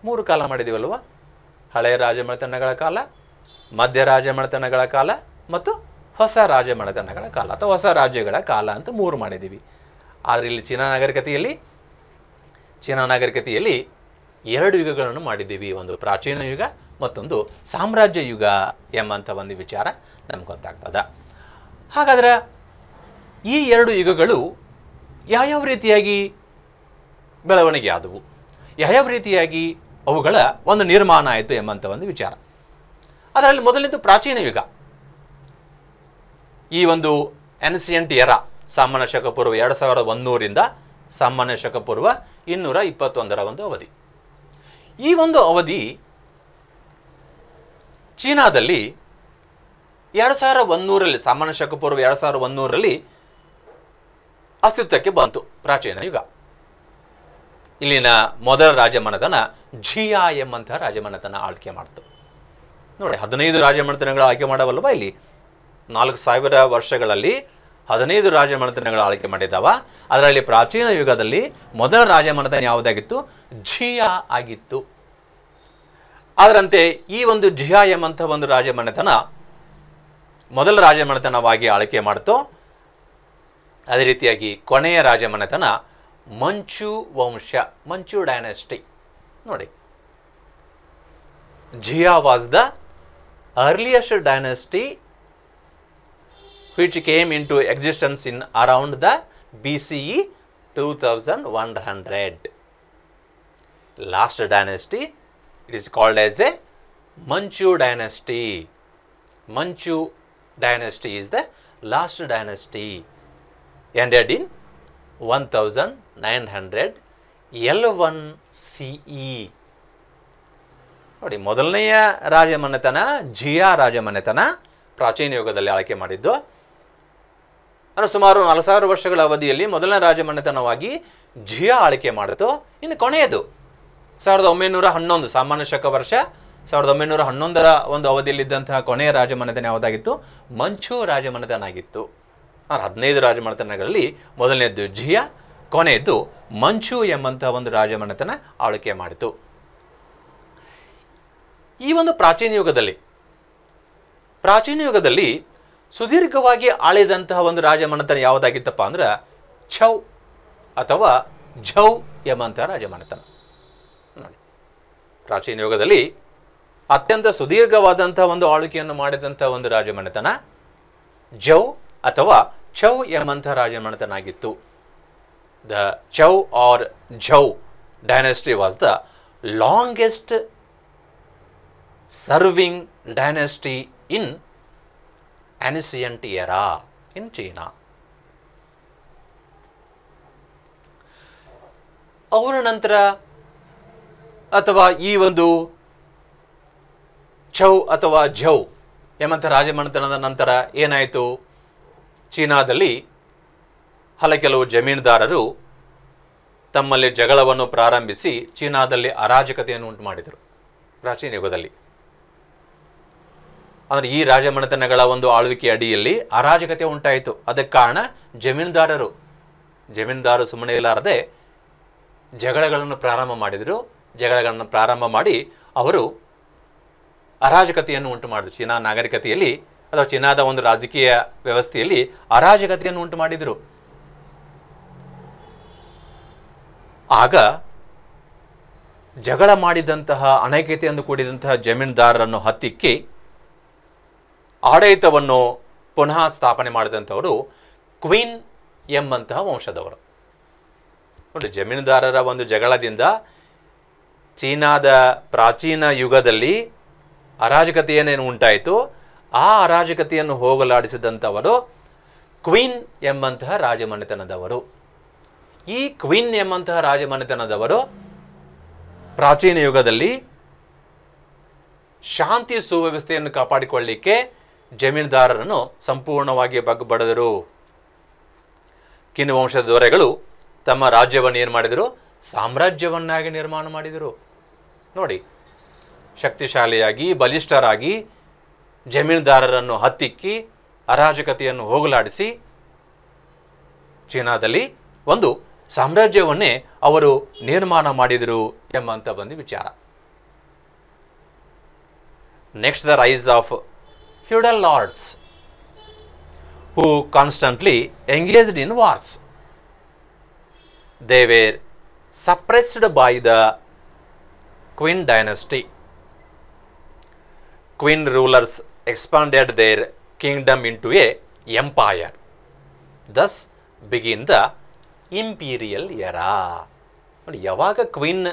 3 ಕಾಲ ಮಾಡಿದ್ದೀವಲ್ವ. ಹಳೆಯ ರಾಜಮನೆತನಗಳ ಕಾಲ, ಮಧ್ಯ ರಾಜಮನೆತನಗಳ ಕಾಲ ಮತ್ತು ಹೊಸ ರಾಜಮನೆತನಗಳ ಕಾಲ ಅಥವಾ ಹೊಸ ರಾಜ್ಯಗಳ ಕಾಲ ಅಂತ 3 ಮಾಡಿದ್ದೀವಿ. ಆದರೆ ಇಲ್ಲಿ ಚೀನಾ ನಾಗರಿಕತೆಯಲ್ಲಿ 2 ಯುಗಗಳನ್ನು ಮಾಡಿದ್ದೀವಿ. ಒಂದು ಪ್ರಾಚೀನ ಯುಗ, ಮತ್ತೊಂದು ಸಾಮ್ರಾಜ್ಯ ಯುಗ ಎಂಬಂಥ ಒಂದು ವಿಚಾರ ನಮ್ಗೆ ಗೊತ್ತಾಗ್ತದೆ. ಹಾಗಾದ್ರೆ ಈ 2 ಯುಗಗಳು ಯಾವ್ಯಾವ ರೀತಿಯಾಗಿ ಬೆಳವಣಿಗೆ ಆದವು, ಯಾವ್ಯಾವ ರೀತಿಯಾಗಿ ಅವುಗಳ ಒಂದು ನಿರ್ಮಾಣ ಆಯಿತು ಎಂಬಂಥ ಒಂದು ವಿಚಾರ. ಅದರಲ್ಲಿ ಮೊದಲನೇದು ಪ್ರಾಚೀನ ಯುಗ. ಈ ಒಂದು ಆನ್ಸಿಯಂಟ್ ಎರಾ, ಸಾಮಾನ್ಯ ಶಕ ಪೂರ್ವ 2100ರಿಂದ ಸಾಮಾನ್ಯ ಶಕ ಪೂರ್ವ 221 ಒಂದು ಅವಧಿ. ಈ ಒಂದು ಅವಧಿ ಚೀನಾದಲ್ಲಿ 2100ರಲ್ಲಿ, ಸಾಮಾನ್ಯ ಶಕ ಪೂರ್ವ 2100ರಲ್ಲಿ ಅಸ್ತಿತ್ವಕ್ಕೆ ಬಂತು ಪ್ರಾಚೀನ ಯುಗ. ಇಲ್ಲಿನ ಮೊದಲ ರಾಜಮನೆತನ ಝಿಯಾ ಎಂಬಂತಹ ರಾಜಮನೆತನ ಆಳ್ಕೆ ಮಾಡ್ತು. ನೋಡಿ, 15 ರಾಜಮನೆತನಗಳು ಆಳ್ಕೆ ಮಾಡವಲ್ವ. ಇಲ್ಲಿ 4000 ವರ್ಷಗಳಲ್ಲಿ 15 ರಾಜಮನೆತನಗಳು ಆಳ್ಕೆ ಮಾಡಿದ್ದಾವ. ಅದರಲ್ಲಿ ಪ್ರಾಚೀನ ಯುಗದಲ್ಲಿ ಮೊದಲ ರಾಜಮನೆತನ ಯಾವುದಾಗಿತ್ತು? ಝಿಯಾ ಆಗಿತ್ತು. ಅದರಂತೆ ಈ ಒಂದು ಝಿಯಾ ಎಂಬಂಥ ಒಂದು ರಾಜಮನೆತನ ಮೊದಲ ರಾಜಮನೆತನವಾಗಿ ಆಳ್ಕೆ ಮಾಡ್ತು. ಅದೇ ರೀತಿಯಾಗಿ ಕೊನೆಯ ರಾಜಮನೆತನ ಮಂಚು ವಂಶ, ಮಂಚು ಡೈನಾಸ್ಟಿ. ನೋಡಿ, Jia was the earliest dynasty which came into existence in around the BCE 2100. Last dynasty, it is called as a Manchu dynasty. Manchu dynasty is the last dynasty, ended in 1900 L1 CE. ನೋಡಿ, ಮೊದಲನೆಯ ರಾಜಮನೆತನ ಜಿಯಾ ರಾಜಮನೆತನ ಪ್ರಾಚೀನ ಯುಗದಲ್ಲಿ ಆಳ್ಕೆ ಮಾಡಿದ್ದು. ಅಂದರೆ ಸುಮಾರು 4000 ವರ್ಷಗಳ ಅವಧಿಯಲ್ಲಿ ಮೊದಲನೇ ರಾಜಮನೆತನವಾಗಿ ಜಿಯಾ ಆಳ್ಕೆ ಮಾಡಿತು. ಇನ್ನು ಕೊನೆಯದು 1911 ಸಾಮಾನ್ಯ ಶಕ ವರ್ಷ 1911ರ ಒಂದು ಅವಧಿಯಲ್ಲಿದ್ದಂತಹ ಕೊನೆಯ ರಾಜಮನೆತನ ಯಾವುದಾಗಿತ್ತು? ಮಂಚು ರಾಜಮನೆತನ ಆಗಿತ್ತು. 15 ರಾಜಮನೆತನಗಳಲ್ಲಿ ಮೊದಲನೇದ್ದು ಜಿಯಾ, ಕೊನೆಯದ್ದು ಮಂಚು ಎಂಬಂತಹ ಒಂದು ರಾಜಮನೆತನ ಆಳ್ಕೆ ಮಾಡಿತು. ಈ ಒಂದು ಪ್ರಾಚೀನ ಯುಗದಲ್ಲಿ ಸುದೀರ್ಘವಾಗಿ ಆಳಿದಂತಹ ಒಂದು ರಾಜಮನೆತನ ಯಾವುದಾಗಿತ್ತಪ್ಪ ಅಂದ್ರೆ ಛೌ ಅಥವಾ ಝೌ ಎಂಬಂತಹ ರಾಜಮನೆತನ. ನೋಡಿ, ಪ್ರಾಚೀನ ಯುಗದಲ್ಲಿ ಅತ್ಯಂತ ಸುದೀರ್ಘವಾದಂತಹ ಒಂದು ಆಳ್ವಿಕೆಯನ್ನು ಮಾಡಿದಂತಹ ಒಂದು ರಾಜಮನೆತನ ಝೌ ಅಥವಾ ಛೌ ಎಂಬಂತಹ ರಾಜಮನೆತನ ಆಗಿತ್ತು. The Chou or Zhou dynasty was the longest serving dynasty in ancient era in China. ಅವರ ನಂತರ ಅಥವಾ ಈ ಒಂದು ಛೌ ಅಥವಾ ಝೌ ಎಂಬಂಥ ರಾಜಮನೆತನದ ನಂತರ ಏನಾಯಿತು? ಚೀನಾದಲ್ಲಿ ಕೆಲವು ಜಮೀನುದಾರರು ತಮ್ಮಲ್ಲಿ ಜಗಳವನ್ನು ಪ್ರಾರಂಭಿಸಿ ಚೀನಾದಲ್ಲಿ ಅರಾಜಕತೆಯನ್ನು ಉಂಟು ಮಾಡಿದರು ಪ್ರಾಚೀನ ಯುಗದಲ್ಲಿ. ಅಂದರೆ ಈ ರಾಜಮನೆತನಗಳ ಒಂದು ಆಳ್ವಿಕೆ ಅಡಿಯಲ್ಲಿ ಅರಾಜಕತೆ ಉಂಟಾಯಿತು. ಅದಕ್ಕೆ ಕಾರಣ ಜಮೀನ್ದಾರು ಸುಮ್ಮನೆ ಇರಲಾರದೆ ಜಗಳಗಳನ್ನು ಪ್ರಾರಂಭ ಮಾಡಿದರು. ಜಗಳಗಳನ್ನು ಪ್ರಾರಂಭ ಮಾಡಿ ಅವರು ಅರಾಜಕತೆಯನ್ನು ಉಂಟು ಮಾಡಿದರು. ಚೀನಾ ನಾಗರಿಕತೆಯಲ್ಲಿ ಅಥವಾ ಚೀನಾದ ಒಂದು ರಾಜಕೀಯ ವ್ಯವಸ್ಥೆಯಲ್ಲಿ ಅರಾಜಕತೆಯನ್ನು ಉಂಟು ಮಾಡಿದರು. ಆಗ ಜಗಳ ಮಾಡಿದಂತಹ ಅನೈಕ್ಯತೆಯನ್ನು ಕೂಡಿದಂತಹ ಜಮೀನ್ದಾರರನ್ನು ಹತ್ತಿಕ್ಕಿ ಆಡಳಿತವನ್ನು ಪುನಃ ಸ್ಥಾಪನೆ ಮಾಡಿದಂಥವರು ಕ್ವೀನ್ ಎಂಬಂತಹ ವಂಶದವರು. ನೋಡಿ, ಜಮೀನುದಾರರ ಒಂದು ಜಗಳದಿಂದ ಚೀನಾದ ಪ್ರಾಚೀನ ಯುಗದಲ್ಲಿ ಅರಾಜಕತೆಯನ್ನೇನು ಉಂಟಾಯಿತು, ಆ ಅರಾಜಕತೆಯನ್ನು ಹೋಗಲಾಡಿಸಿದಂಥವರು ಕ್ವೀನ್ ಎಂಬಂತಹ ರಾಜಮನೆತನದವರು. ಈ ಕ್ವೀನ್ ಎಂಬಂತಹ ರಾಜಮನೆತನದವರು ಪ್ರಾಚೀನ ಯುಗದಲ್ಲಿ ಶಾಂತಿ ಸುವ್ಯವಸ್ಥೆಯನ್ನು ಕಾಪಾಡಿಕೊಳ್ಳಲಿಕ್ಕೆ ಜಮೀನ್ದಾರರನ್ನು ಸಂಪೂರ್ಣವಾಗಿ ಬಗ್ಗಬಡಿದರು. ಕಿನ್ ವಂಶದ ದೊರೆಗಳು ತಮ್ಮ ರಾಜ್ಯವನ್ನು ಏನು ಮಾಡಿದರು? ಸಾಮ್ರಾಜ್ಯವನ್ನಾಗಿ ನಿರ್ಮಾಣ ಮಾಡಿದರು. ನೋಡಿ, ಶಕ್ತಿಶಾಲಿಯಾಗಿ ಬಲಿಷ್ಠರಾಗಿ ಜಮೀನ್ದಾರರನ್ನು ಹತ್ತಿಕ್ಕಿ ಅರಾಜಕತೆಯನ್ನು ಹೋಗಲಾಡಿಸಿ ಚೀನಾದಲ್ಲಿ ಒಂದು ಸಾಮ್ರಾಜ್ಯವನ್ನೇ ಅವರು ನಿರ್ಮಾಣ ಮಾಡಿದರು ಎಂಬಂತ ಒಂದು ವಿಚಾರ. Next, the rise of feudal lords who constantly engaged in wars. They were suppressed by the Qin dynasty. Qin rulers expanded their kingdom into a empire. Thus began the imperial era. ಯಾವಾಗ queen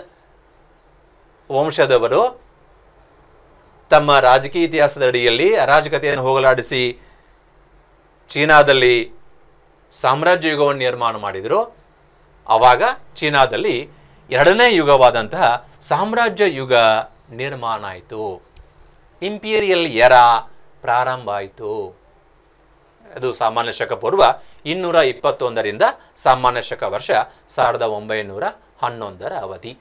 ವಂಶದವರು ತಮ್ಮ ರಾಜಕೀಯ ಇತಿಹಾಸದ ಅಡಿಯಲ್ಲಿ ಅರಾಜಕತೆಯನ್ನು ಹೋಗಲಾಡಿಸಿ ಚೀನಾದಲ್ಲಿ ಸಾಮ್ರಾಜ್ಯ ಯುಗವನ್ನು ನಿರ್ಮಾಣ ಮಾಡಿದರು, ಆವಾಗ ಚೀನಾದಲ್ಲಿ ಎರಡನೇ ಯುಗವಾದಂತಹ ಸಾಮ್ರಾಜ್ಯ ಯುಗ ನಿರ್ಮಾಣ ಆಯಿತು. ಇಂಪೀರಿಯಲ್ ಎರಾ ಪ್ರಾರಂಭ ಆಯಿತು. ಅದು ಸಾಮಾನ್ಯ ಶಕ ಪೂರ್ವ 221ರಿಂದ ಸಾಮಾನ್ಯ ಶಕ ವರ್ಷ 1911ರ ಅವಧಿ.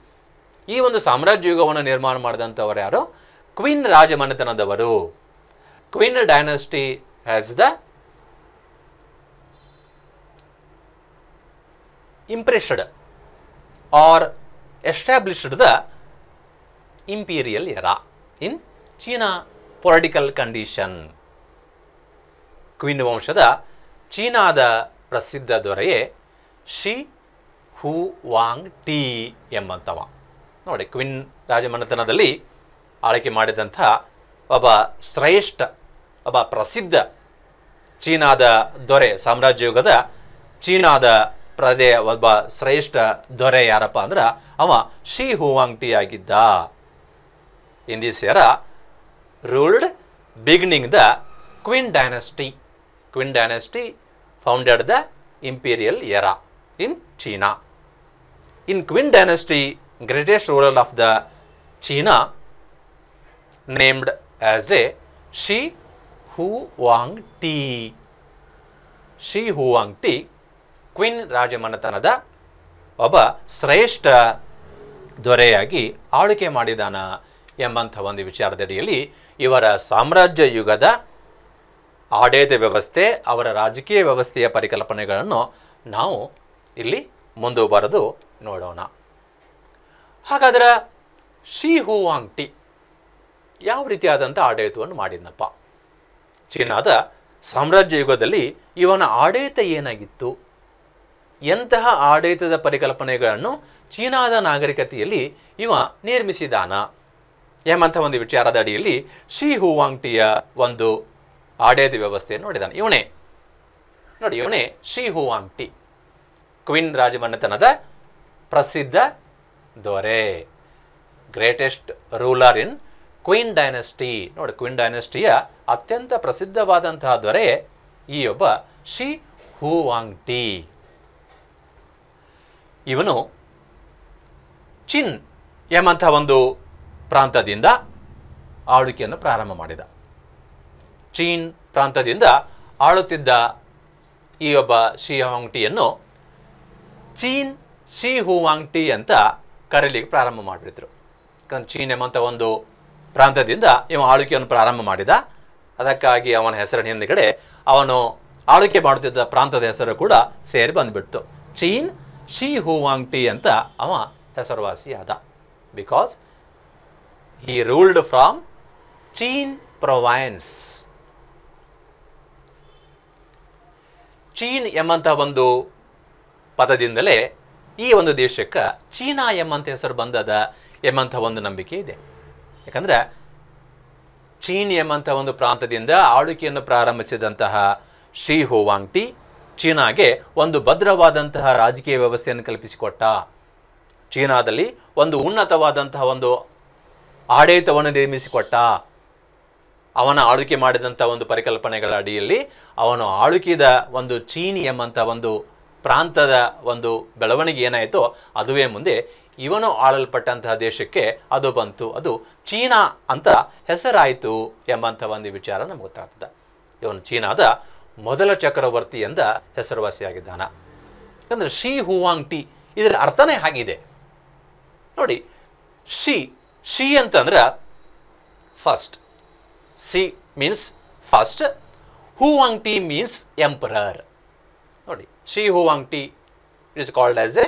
ಈ ಒಂದು ಸಾಮ್ರಾಜ್ಯ ಯುಗವನ್ನು ನಿರ್ಮಾಣ ಮಾಡಿದಂಥವರು ಯಾರು? ಕ್ವೀನ್ ರಾಜಮನೆತನದವರು. Qin dynasty has the impressed or established the imperial era in China political condition. Queen ವಂಶದ ಚೀನಾದ ಪ್ರಸಿದ್ಧ ದೊರೆಯೇ ಶಿ ಹೂ ವಾಂಗ್ ಟಿ ಎಂಬಂತವ. ನೋಡಿ, ಕ್ವೀನ್ ರಾಜಮನೆತನದಲ್ಲಿ ಆಳ್ವಿಕೆ ಮಾಡಿದಂಥ ಒಬ್ಬ ಶ್ರೇಷ್ಠ, ಒಬ್ಬ ಪ್ರಸಿದ್ಧ ಚೀನಾದ ದೊರೆ, ಸಾಮ್ರಾಜ್ಯ ಯುಗದ ಚೀನಾದ ಒಬ್ಬ ಶ್ರೇಷ್ಠ ದೊರೆ ಯಾರಪ್ಪ ಅಂದ್ರೆ ಅವ ಶಿ ಹುವಾಂಗ್ಟಿ ಆಗಿದ್ದ. In this era ruled beginning the Qin dynasty. Qin dynasty founded the imperial era in China. In Qin dynasty, greatest ruler of the China named as a Shi Huangti. Shi Huangti queen ರಾಜಮನೆತನದ ಒಬ್ಬ ಶ್ರೇಷ್ಠ ದೊರೆಯಾಗಿ ಆಳ್ವಿಕೆ ಮಾಡಿದಾನ ಎಂಬಂಥ ಒಂದು ವಿಚಾರದಡಿಯಲ್ಲಿ ಇವರ ಸಾಮ್ರಾಜ್ಯ ಯುಗದ ಆಡಳಿತ ವ್ಯವಸ್ಥೆ, ಅವರ ರಾಜಕೀಯ ವ್ಯವಸ್ಥೆಯ ಪರಿಕಲ್ಪನೆಗಳನ್ನು ನಾವು ಇಲ್ಲಿ ಮುಂದುವರೆದು ನೋಡೋಣ. ಹಾಗಾದರೆ ಶಿ ಹುವಾಂಗ್ಟಿ ಯಾವ ರೀತಿಯಾದಂಥ ಆಡಳಿತವನ್ನು ಮಾಡಿದ್ನಪ್ಪ? ಚೀನಾದ ಸಾಮ್ರಾಜ್ಯ ಯುಗದಲ್ಲಿ ಇವನ ಆಡಳಿತ ಏನಾಗಿತ್ತು? ಎಂತಹ ಆಡಳಿತದ ಪರಿಕಲ್ಪನೆಗಳನ್ನು ಚೀನಾದ ನಾಗರಿಕತೆಯಲ್ಲಿ ಇವ ನಿರ್ಮಿಸಿದಾನ ಎಂಬಂಥ ಒಂದು ವಿಚಾರದ ಅಡಿಯಲ್ಲಿ ಶಿ ಹುವಾಂಗ್ಟಿಯ ಒಂದು ಆಡಳಿತ ವ್ಯವಸ್ಥೆಯನ್ನು ನೋಡಿದಾನೆ. ಇವನೇ ಶಿ ಹುವಾಂಗ್ಟಿ, ಕ್ವಿನ್ ರಾಜಮನೆತನದ ಪ್ರಸಿದ್ಧ ದೊರೆ, ಗ್ರೇಟೆಸ್ಟ್ ರೂಲರ್ ಇನ್ ಕ್ವಿನ್ ಡೈನೆಸ್ಟಿ. ನೋಡಿ, ಕ್ವಿನ್ ಡೈನೆಸ್ಟಿಯ ಅತ್ಯಂತ ಪ್ರಸಿದ್ಧವಾದಂತಹ ದೊರೆ ಈ ಒಬ್ಬ ಶಿ ಹುವಾಂಗ್ಟಿ. ಇವನು ಚಿನ್ ಎಂಬಂಥ ಒಂದು ಪ್ರಾಂತದಿಂದ ಆಳ್ವಿಕೆಯನ್ನು ಪ್ರಾರಂಭ ಮಾಡಿದ. ಚೀನ್ ಪ್ರಾಂತದಿಂದ ಆಳುತ್ತಿದ್ದ ಈ ಒಬ್ಬ ಶಿ ಹುವಾಂಗ್ಟಿಯನ್ನು ಚೀನ್ ಶಿ ಹುವಾಂಗ್ಟಿ ಅಂತ ಕರೀಲಿಕ್ಕೆ ಪ್ರಾರಂಭ ಮಾಡಿದ್ರು. ಚೀನ್ ಎಂಬಂಥ ಒಂದು ಪ್ರಾಂತದಿಂದ ಇವ ಆಳ್ವಿಕೆಯನ್ನು ಪ್ರಾರಂಭ ಮಾಡಿದ. ಅದಕ್ಕಾಗಿ ಅವನ ಹೆಸರಿನ ಹಿಂದುಗಡೆ ಅವನು ಆಳ್ವಿಕೆ ಮಾಡುತ್ತಿದ್ದ ಪ್ರಾಂತದ ಹೆಸರು ಕೂಡ ಸೇರಿ ಬಂದ್ಬಿಡ್ತು. ಚೀನ್ ಶಿ ಹುವಾಂಗ್ಟಿ ಅಂತ ಅವ ಹೆಸರುವಾಸಿಯಾದ. Because he ruled from Chin province. Chin ಎಂಬಂಥ ಒಂದು ಪದದಿಂದಲೇ ಈ ಒಂದು ದೇಶಕ್ಕೆ ಚೀನಾ ಎಂಬಂಥ ಹೆಸರು ಬಂದದ ಎಂಬಂಥ ಒಂದು ನಂಬಿಕೆ ಇದೆ. ಯಾಕಂದರೆ ಚೀನ್ ಎಂಬಂಥ ಒಂದು ಪ್ರಾಂತದಿಂದ ಆಳ್ವಿಕೆಯನ್ನು ಪ್ರಾರಂಭಿಸಿದಂತಹ ಶಿ ಹುವಾಂಗ್ಟಿ ಚೀನಾಗೆ ಒಂದು ಭದ್ರವಾದಂತಹ ರಾಜಕೀಯ ವ್ಯವಸ್ಥೆಯನ್ನು ಕಲ್ಪಿಸಿಕೊಟ್ಟ. ಚೀನಾದಲ್ಲಿ ಒಂದು ಉನ್ನತವಾದಂತಹ ಒಂದು ಆಡಳಿತವನ್ನು ನಿರ್ಮಿಸಿಕೊಟ್ಟ. ಅವನ ಆಳ್ವಿಕೆ ಮಾಡಿದಂಥ ಒಂದು ಪರಿಕಲ್ಪನೆಗಳ ಅಡಿಯಲ್ಲಿ ಅವನು ಆಳ್ವಿಕೆದ ಒಂದು ಚೀನಿ ಎಂಬಂಥ ಒಂದು ಪ್ರಾಂತದ ಒಂದು ಬೆಳವಣಿಗೆ ಏನಾಯಿತೋ ಅದುವೇ ಮುಂದೆ ಇವನು ಆಳಲ್ಪಟ್ಟಂತಹ ದೇಶಕ್ಕೆ ಅದು ಬಂತು. ಅದು ಚೀನಾ ಅಂತ ಹೆಸರಾಯಿತು ಎಂಬಂಥ ಒಂದು ವಿಚಾರ ನಮ್ಗೆ ಗೊತ್ತಾಗ್ತದೆ. ಇವನು ಚೀನಾದ ಮೊದಲ ಚಕ್ರವರ್ತಿ ಎಂದ ಹೆಸರುವಾಸಿಯಾಗಿದ್ದಾನ. ಯಾಕಂದರೆ ಶಿ ಹುವಾಂಗ್ಟಿ ಇದರ ಅರ್ಥನೇ ಹಾಗಿದೆ ನೋಡಿ. ಶಿ ಅಂತಂದ್ರೆ first, Shi means first, Huangti means emperor. ನೋಡಿ, Shi Huangti it is called as a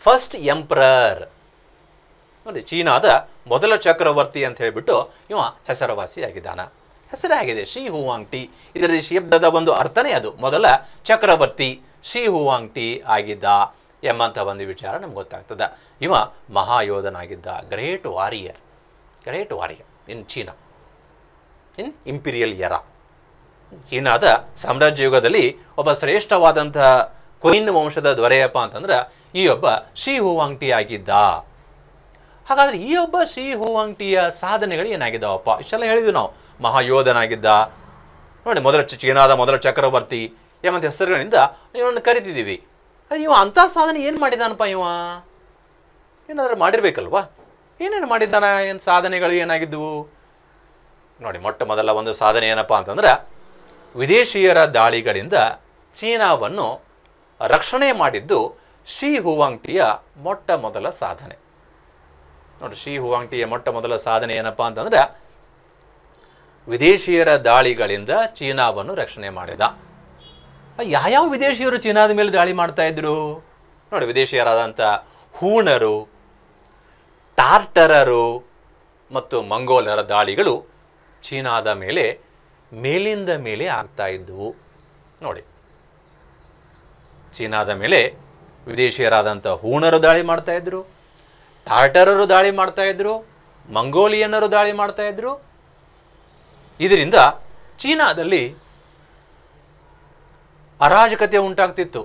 first emperor. ನೋಡಿ, ಚೀನಾದ ಮೊದಲ ಚಕ್ರವರ್ತಿ ಅಂತ ಹೇಳಿಬಿಟ್ಟು ಇವ ಹೆಸರುವಾಸಿಯಾಗಿದ್ದಾನ. ಹೆಸರಾಗಿದೆ ಶಿ ಹುವಾಂಗ್ಟಿ. ಇದರ ಶಬ್ದದ ಒಂದು ಅರ್ಥನೇ ಅದು, ಮೊದಲ ಚಕ್ರವರ್ತಿ ಶಿ ಹುವಾಂಗ್ಟಿ ಆಗಿದ್ದ ಎಂಬಂಥ ಒಂದು ವಿಚಾರ ನಮ್ಗೆ ಗೊತ್ತಾಗ್ತದೆ. ಇವ ಮಹಾಯೋಧನಾಗಿದ್ದ, great warrior in China, in imperial era. ಚೀನಾದ ಸಾಮ್ರಾಜ್ಯ ಯುಗದಲ್ಲಿ ಒಬ್ಬ ಶ್ರೇಷ್ಠವಾದಂತಹ ಕ್ವೀನ್ ವಂಶದ ದೊರೆಯಪ್ಪ ಅಂತಂದ್ರೆ ಈ ಒಬ್ಬ ಶಿ ಹುವಾಂಗ್ಟಿ ಆಗಿದ್ದ. ಹಾಗಾದ್ರೆ ಈ ಒಬ್ಬ ಶಿ ಹುವಾಂಗ್ಟಿಯ ಸಾಧನೆಗಳು ಏನಾಗಿದ್ದಾವಪ್ಪ? ಇಷ್ಟೆಲ್ಲ ಹೇಳಿದ್ವಿ ನಾವು. ಮಹಾಯೋಧನಾಗಿದ್ದ, ನೋಡಿ, ಚೀನಾದ ಮೊದಲ ಚಕ್ರವರ್ತಿ ಎಂಬಂಥ ಹೆಸರುಗಳಿಂದ ಇವನನ್ನು ಕರಿತಿದ್ದೀವಿ. ಇವ ಅಂಥ ಸಾಧನೆ ಏನು ಮಾಡಿದಾನಪ್ಪ? ಇವ ಏನಾದರೂ ಮಾಡಿರ್ಬೇಕಲ್ವಾ? ಏನೇನು ಮಾಡಿದ್ದಾನ? ಏನು ಸಾಧನೆಗಳು ಏನಾಗಿದ್ದವು ನೋಡಿ. ಮೊಟ್ಟ ಮೊದಲ ಒಂದು ಸಾಧನೆ ಏನಪ್ಪ ಅಂತಂದ್ರೆ ವಿದೇಶಿಯರ ದಾಳಿಗಳಿಂದ ಚೀನಾವನ್ನು ರಕ್ಷಣೆ ಮಾಡಿದ್ದು ಶಿ ಹುವಾಂಗ್ಟಿಯ ಮೊಟ್ಟ ಮೊದಲ ಸಾಧನೆ. ನೋಡಿ, ಶಿ ಹುವಾಂಗ್ಟಿಯ ಮೊಟ್ಟ ಮೊದಲ ಸಾಧನೆ ಏನಪ್ಪ ಅಂತಂದ್ರೆ ವಿದೇಶಿಯರ ದಾಳಿಗಳಿಂದ ಚೀನಾವನ್ನು ರಕ್ಷಣೆ ಮಾಡಿದ. ಯಾವ್ಯಾವ ವಿದೇಶಿಯರು ಚೀನಾದ ಮೇಲೆ ದಾಳಿ ಮಾಡ್ತಾ ಇದ್ರು ನೋಡಿ. ವಿದೇಶಿಯರಾದಂಥ ಹೂಣರು, ಟಾರ್ಟರರು ಮತ್ತು ಮಂಗೋಲರ ದಾಳಿಗಳು ಚೀನಾದ ಮೇಲೆ ಮೇಲಿಂದ ಮೇಲೆ ಆಗ್ತಾ ಇದ್ದವು ನೋಡಿ. ಚೀನಾದ ಮೇಲೆ ವಿದೇಶಿಯರಾದಂಥ ಹೂಣರು ದಾಳಿ ಮಾಡ್ತಾ ಇದ್ರು, ಟಾರ್ಟರರು ದಾಳಿ ಮಾಡ್ತಾ ಇದ್ರು, ಮಂಗೋಲಿಯನ್ನರು ದಾಳಿ ಮಾಡ್ತಾ ಇದ್ರು. ಇದರಿಂದ ಚೀನಾದಲ್ಲಿ ಅರಾಜಕತೆ ಉಂಟಾಗ್ತಿತ್ತು.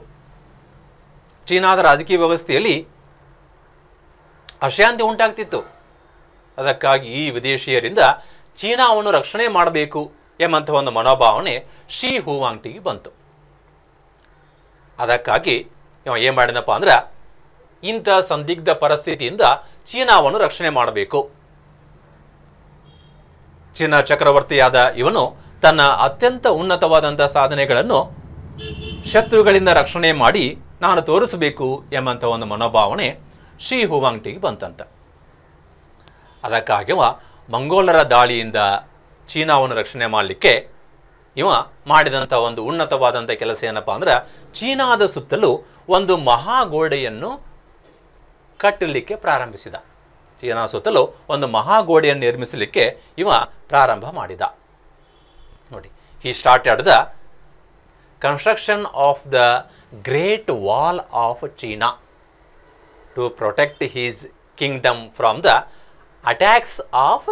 ಚೀನಾದ ರಾಜಕೀಯ ವ್ಯವಸ್ಥೆಯಲ್ಲಿ ಅಶಾಂತಿ ಉಂಟಾಗ್ತಿತ್ತು. ಅದಕ್ಕಾಗಿ ಈ ವಿದೇಶಿಯರಿಂದ ಚೀನಾವನ್ನು ರಕ್ಷಣೆ ಮಾಡಬೇಕು ಎಂಬಂಥ ಒಂದು ಮನೋಭಾವನೆ ಶಿ ಹುವಾಂಗ್ಟಿಗೆ ಬಂತು. ಅದಕ್ಕಾಗಿ ಇವ ಏನು ಮಾಡಿದಪ್ಪ ಅಂದ್ರೆ, ಇಂಥ ಸಂದಿಗ್ಧ ಪರಿಸ್ಥಿತಿಯಿಂದ ಚೀನಾವನ್ನು ರಕ್ಷಣೆ ಮಾಡಬೇಕು. ಚೀನಾ ಚಕ್ರವರ್ತಿಯಾದ ಇವನು ತನ್ನ ಅತ್ಯಂತ ಉನ್ನತವಾದಂಥ ಸಾಧನೆಗಳನ್ನು ಶತ್ರುಗಳಿಂದ ರಕ್ಷಣೆ ಮಾಡಿ ನಾನು ತೋರಿಸಬೇಕು ಎಂಬಂಥ ಒಂದು ಮನೋಭಾವನೆ ಶಿ ಹುವಾಂಗ್ಟಿಗೆ ಬಂತಂತ. ಅದಕ್ಕಾಗಿ ಮಂಗೋಲರ ದಾಳಿಯಿಂದ ಚೀನಾವನ್ನು ರಕ್ಷಣೆ ಮಾಡಲಿಕ್ಕೆ ಇವ ಮಾಡಿದಂಥ ಒಂದು ಉನ್ನತವಾದಂಥ ಕೆಲಸ ಏನಪ್ಪ ಅಂದ್ರೆ, ಚೀನಾದ ಸುತ್ತಲೂ ಒಂದು ಮಹಾಗೋಡೆಯನ್ನು ಕಟ್ಟಲಿಕ್ಕೆ ಪ್ರಾರಂಭಿಸಿದ. ಚೀನಾ ಸುತ್ತಲೂ ಒಂದು ಮಹಾಗೋಡೆಯನ್ನು ನಿರ್ಮಿಸಲಿಕ್ಕೆ ಇವ ಪ್ರಾರಂಭ ಮಾಡಿದ. ನೋಡಿ, he started the construction of the Great Wall of China to protect his kingdom from the attacks of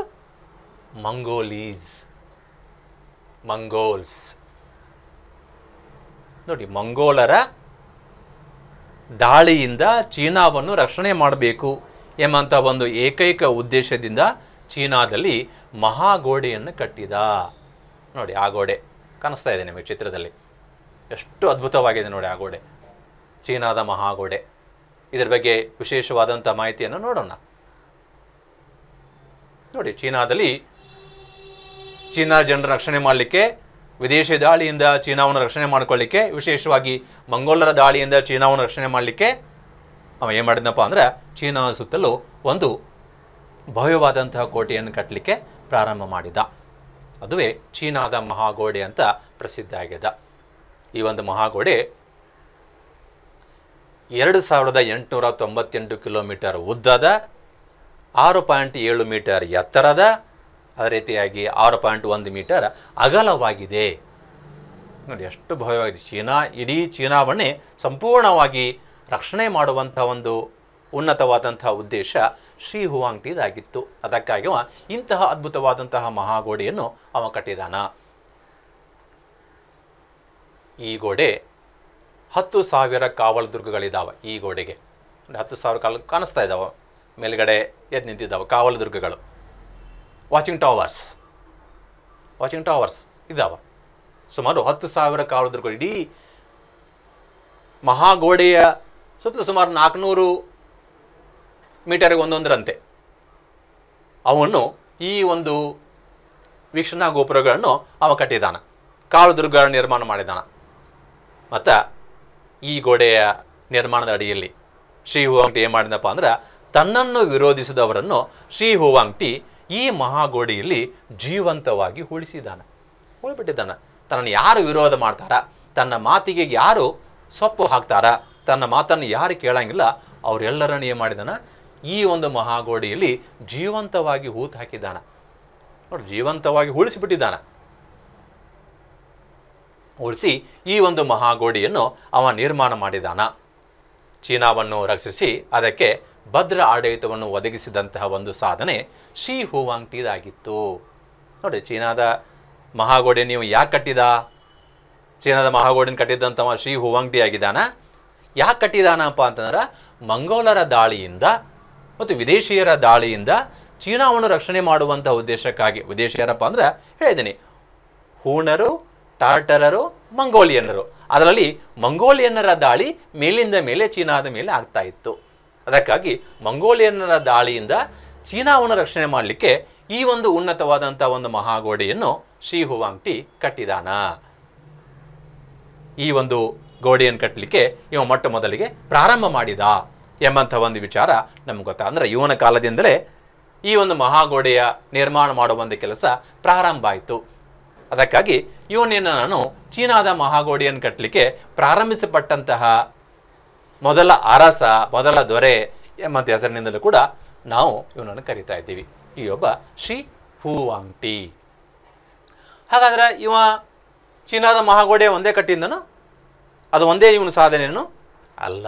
Mongols. ನೋಡಿ, ಮಂಗೋಲರ ದಾಳಿಯಿಂದ ಚೀನಾವನ್ನು ರಕ್ಷಣೆ ಮಾಡಬೇಕು ಎಂಬಂಥ ಒಂದು ಏಕೈಕ ಉದ್ದೇಶದಿಂದ ಚೀನಾದಲ್ಲಿ ಮಹಾಗೋಡೆಯನ್ನು ಕಟ್ಟಿದ. ನೋಡಿ, ಆ ಗೋಡೆ ಕಾಣಿಸ್ತಾ ಇದೆ ನಿಮಗೆ ಚಿತ್ರದಲ್ಲಿ. ಎಷ್ಟು ಅದ್ಭುತವಾಗಿದೆ ನೋಡಿ ಆ ಗೋಡೆ, ಚೀನಾದ ಮಹಾಗೋಡೆ. ಇದರ ಬಗ್ಗೆ ವಿಶೇಷವಾದಂಥ ಮಾಹಿತಿಯನ್ನು ನೋಡೋಣ. ನೋಡಿ, ಚೀನಾದಲ್ಲಿ ಚೀನಾ ಜನರ ರಕ್ಷಣೆ ಮಾಡಲಿಕ್ಕೆ, ವಿದೇಶಿ ದಾಳಿಯಿಂದ ಚೀನಾವನ್ನು ರಕ್ಷಣೆ ಮಾಡಿಕೊಳ್ಳಿಕ್ಕೆ, ವಿಶೇಷವಾಗಿ ಮಂಗೋಲರ ದಾಳಿಯಿಂದ ಚೀನಾವನ್ನು ರಕ್ಷಣೆ ಮಾಡಲಿಕ್ಕೆ ಅವ ಏನು ಮಾಡಿದ್ನಪ್ಪ ಅಂದ್ರೆ, ಚೀನಾ ಸುತ್ತಲೂ ಒಂದು ಭವ್ಯವಾದಂತಹ ಕೋಟೆಯನ್ನು ಕಟ್ಟಲಿಕ್ಕೆ ಪ್ರಾರಂಭ ಮಾಡಿದ. ಅದುವೇ ಚೀನಾದ ಮಹಾಗೋಡೆ ಅಂತ ಪ್ರಸಿದ್ಧ ಆಗಿದೆ. ಈ ಒಂದು ಮಹಾಗೋಡೆ 2898 ಕಿಲೋಮೀಟರ್ ಉದ್ದದ, 6.7 ಮೀಟರ್ ಎತ್ತರದ, ಅದೇ ರೀತಿಯಾಗಿ 6.1 ಮೀಟರ್ ಅಗಲವಾಗಿದೆ. ನೋಡಿ, ಎಷ್ಟು ಭವ್ಯವಾಗಿದೆ. ಇಡೀ ಚೀನಾವನ್ನೇ ಸಂಪೂರ್ಣವಾಗಿ ರಕ್ಷಣೆ ಮಾಡುವಂಥ ಒಂದು ಉನ್ನತವಾದಂಥ ಉದ್ದೇಶ ಶಿ ಹುವಾಂಗ್ಟಿದಾಗಿತ್ತು. ಅದಕ್ಕಾಗಿ ಇಂತಹ ಅದ್ಭುತವಾದಂತಹ ಮಹಾಗೋಡೆಯನ್ನು ಅವ ಕಟ್ಟಿದಾನ. ಈ ಗೋಡೆ 10,000 ಕಾವಲು ದುರ್ಗಗಳಿದ್ದಾವೆ. ಈ ಗೋಡೆಗೆ 10,000 ಕಾಣಿಸ್ತಾ ಇದ್ದಾವೆ, ಮೇಲ್ಗಡೆ ಎದ್ದು ನಿಂತಿದ್ದಾವೆ ಕಾವಲು ದುರ್ಗಗಳು. ವಾಚಿಂಗ್ ಟವರ್ಸ್ ಇದ್ದಾವೆ. ಸುಮಾರು 10,000 ಕಾವಲು ದುರ್ಗಗಳು. ಇಡೀ ಮಹಾಗೋಡೆಯ ಸುತ್ತಲೂ ಸುಮಾರು 400 ಮೀಟರ್ಗೆ ಒಂದೊಂದರಂತೆ ಅವನ್ನು ಈ ಒಂದು ವೀಕ್ಷಣಾ ಗೋಪುರಗಳನ್ನು ಅವ ಕಟ್ಟಿದಾನ, ಕಾವಲು ದುರ್ಗಗಳನ್ನು ನಿರ್ಮಾಣ ಮಾಡಿದಾನ. ಮತ್ತು ಈ ಗೋಡೆಯ ನಿರ್ಮಾಣದ ಅಡಿಯಲ್ಲಿ ಶಿ ಹುವಾಂಗ್ಟಿ ಏನು ಮಾಡಿದಪ್ಪ ಅಂದ್ರೆ, ತನ್ನನ್ನು ವಿರೋಧಿಸಿದವರನ್ನು ಶಿ ಹುವಾಂಗ್ಟಿ ಈ ಮಹಾಗೋಡೆಯಲ್ಲಿ ಜೀವಂತವಾಗಿ ಉಳಿಬಿಟ್ಟಿದ್ದಾನೆ. ತನ್ನನ್ನು ಯಾರು ವಿರೋಧ ಮಾಡ್ತಾರ, ತನ್ನ ಮಾತಿಗೆ ಯಾರು ಸೊಪ್ಪು ಹಾಕ್ತಾರ, ತನ್ನ ಮಾತನ್ನು ಯಾರು ಕೇಳಂಗಿಲ್ಲ, ಅವರೆಲ್ಲರನ್ನು ಏನು ಮಾಡಿದಾನ, ಈ ಒಂದು ಮಹಾಗೋಡೆಯಲ್ಲಿ ಜೀವಂತವಾಗಿ ಹೂತು ಹಾಕಿದ್ದಾನೆ. ನೋಡಿ, ಜೀವಂತವಾಗಿ ಉಳಿಸಿಬಿಟ್ಟಿದ್ದಾನೆ. ಉಳಿಸಿ ಈ ಒಂದು ಮಹಾಗೋಡೆಯನ್ನು ಅವ ನಿರ್ಮಾಣ ಮಾಡಿದಾನ. ಚೀನಾವನ್ನು ರಕ್ಷಿಸಿ ಅದಕ್ಕೆ ಭದ್ರ ಆಡಳಿತವನ್ನು ಒದಗಿಸಿದಂತಹ ಒಂದು ಸಾಧನೆ ಶಿ ಹುವಾಂಗ್ಟಿದಾಗಿತ್ತು. ನೋಡಿ, ಚೀನಾದ ಮಹಾಗೋಡೆ ನೀವು ಯಾಕೆ ಕಟ್ಟಿದ? ಚೀನಾದ ಮಹಾಗೋಡೆನ ಕಟ್ಟಿದ್ದಂಥವ ಶಿ ಹುವಾಂಗ್ಟಿ ಆಗಿದ್ದಾನ. ಯಾಕೆ ಕಟ್ಟಿದಾನಪ್ಪ ಅಂತಂದ್ರೆ, ಮಂಗೋಲರ ದಾಳಿಯಿಂದ ಮತ್ತು ವಿದೇಶಿಯರ ದಾಳಿಯಿಂದ ಚೀನಾವನ್ನು ರಕ್ಷಣೆ ಮಾಡುವಂಥ ಉದ್ದೇಶಕ್ಕಾಗಿ. ವಿದೇಶಿಯರಪ್ಪ ಅಂದ್ರೆ ಹೇಳಿದ್ದೀನಿ, ಹೂಣರು, ಟಾರ್ಟರರು, ಮಂಗೋಲಿಯನ್ನರು. ಅದರಲ್ಲಿ ಮಂಗೋಲಿಯನ್ನರ ದಾಳಿ ಮೇಲಿಂದ ಮೇಲೆ ಚೀನಾದ ಮೇಲೆ ಆಗ್ತಾ ಇತ್ತು. ಅದಕ್ಕಾಗಿ ಮಂಗೋಲಿಯನ್ನರ ದಾಳಿಯಿಂದ ಚೀನಾವನ್ನು ರಕ್ಷಣೆ ಮಾಡಲಿಕ್ಕೆ ಈ ಒಂದು ಉನ್ನತವಾದಂಥ ಒಂದು ಮಹಾಗೋಡೆಯನ್ನು ಶಿ ಹುವಾಂಗ್ಟಿ ಕಟ್ಟಿದಾನ. ಈ ಒಂದು ಗೋಡೆಯನ್ನು ಕಟ್ಟಲಿಕ್ಕೆ ಇವ ಮೊಟ್ಟ ಮೊದಲಿಗೆ ಪ್ರಾರಂಭ ಮಾಡಿದ ಎಂಬಂಥ ಒಂದು ವಿಚಾರ ನಮ್ಗೆ ಗೊತ್ತಾ. ಅಂದರೆ ಇವನ ಕಾಲದಿಂದಲೇ ಈ ಒಂದು ಮಹಾಗೋಡೆಯ ನಿರ್ಮಾಣ ಮಾಡುವ ಒಂದು ಕೆಲಸ ಪ್ರಾರಂಭ ಆಯಿತು. ಅದಕ್ಕಾಗಿ ಇವನೇನು ನಾನು ಚೀನಾದ ಮಹಾಗೋಡೆಯನ್ನು ಕಟ್ಟಲಿಕ್ಕೆ ಪ್ರಾರಂಭಿಸಲ್ಪಟ್ಟಂತಹ ಮೊದಲ ಅರಸ, ಮೊದಲ ದೊರೆ ಎಂಬಂಥ ಹೆಸರಿನಿಂದಲೂ ಕೂಡ ನಾವು ಇವನನ್ನು ಕರಿತಾ ಇದ್ದೀವಿ. ಈ ಒಬ್ಬ ಶಿ ಹುವಾಂಗ್ಟಿ. ಹಾಗಾದ್ರೆ ಇವ ಚೀನಾದ ಮಹಾಗೋಡೆ ಒಂದೇ ಕಟ್ಟಿದ್ದನು? ಅದು ಒಂದೇ ಇವನ ಸಾಧನೆಯನ್ನು ಅಲ್ಲ.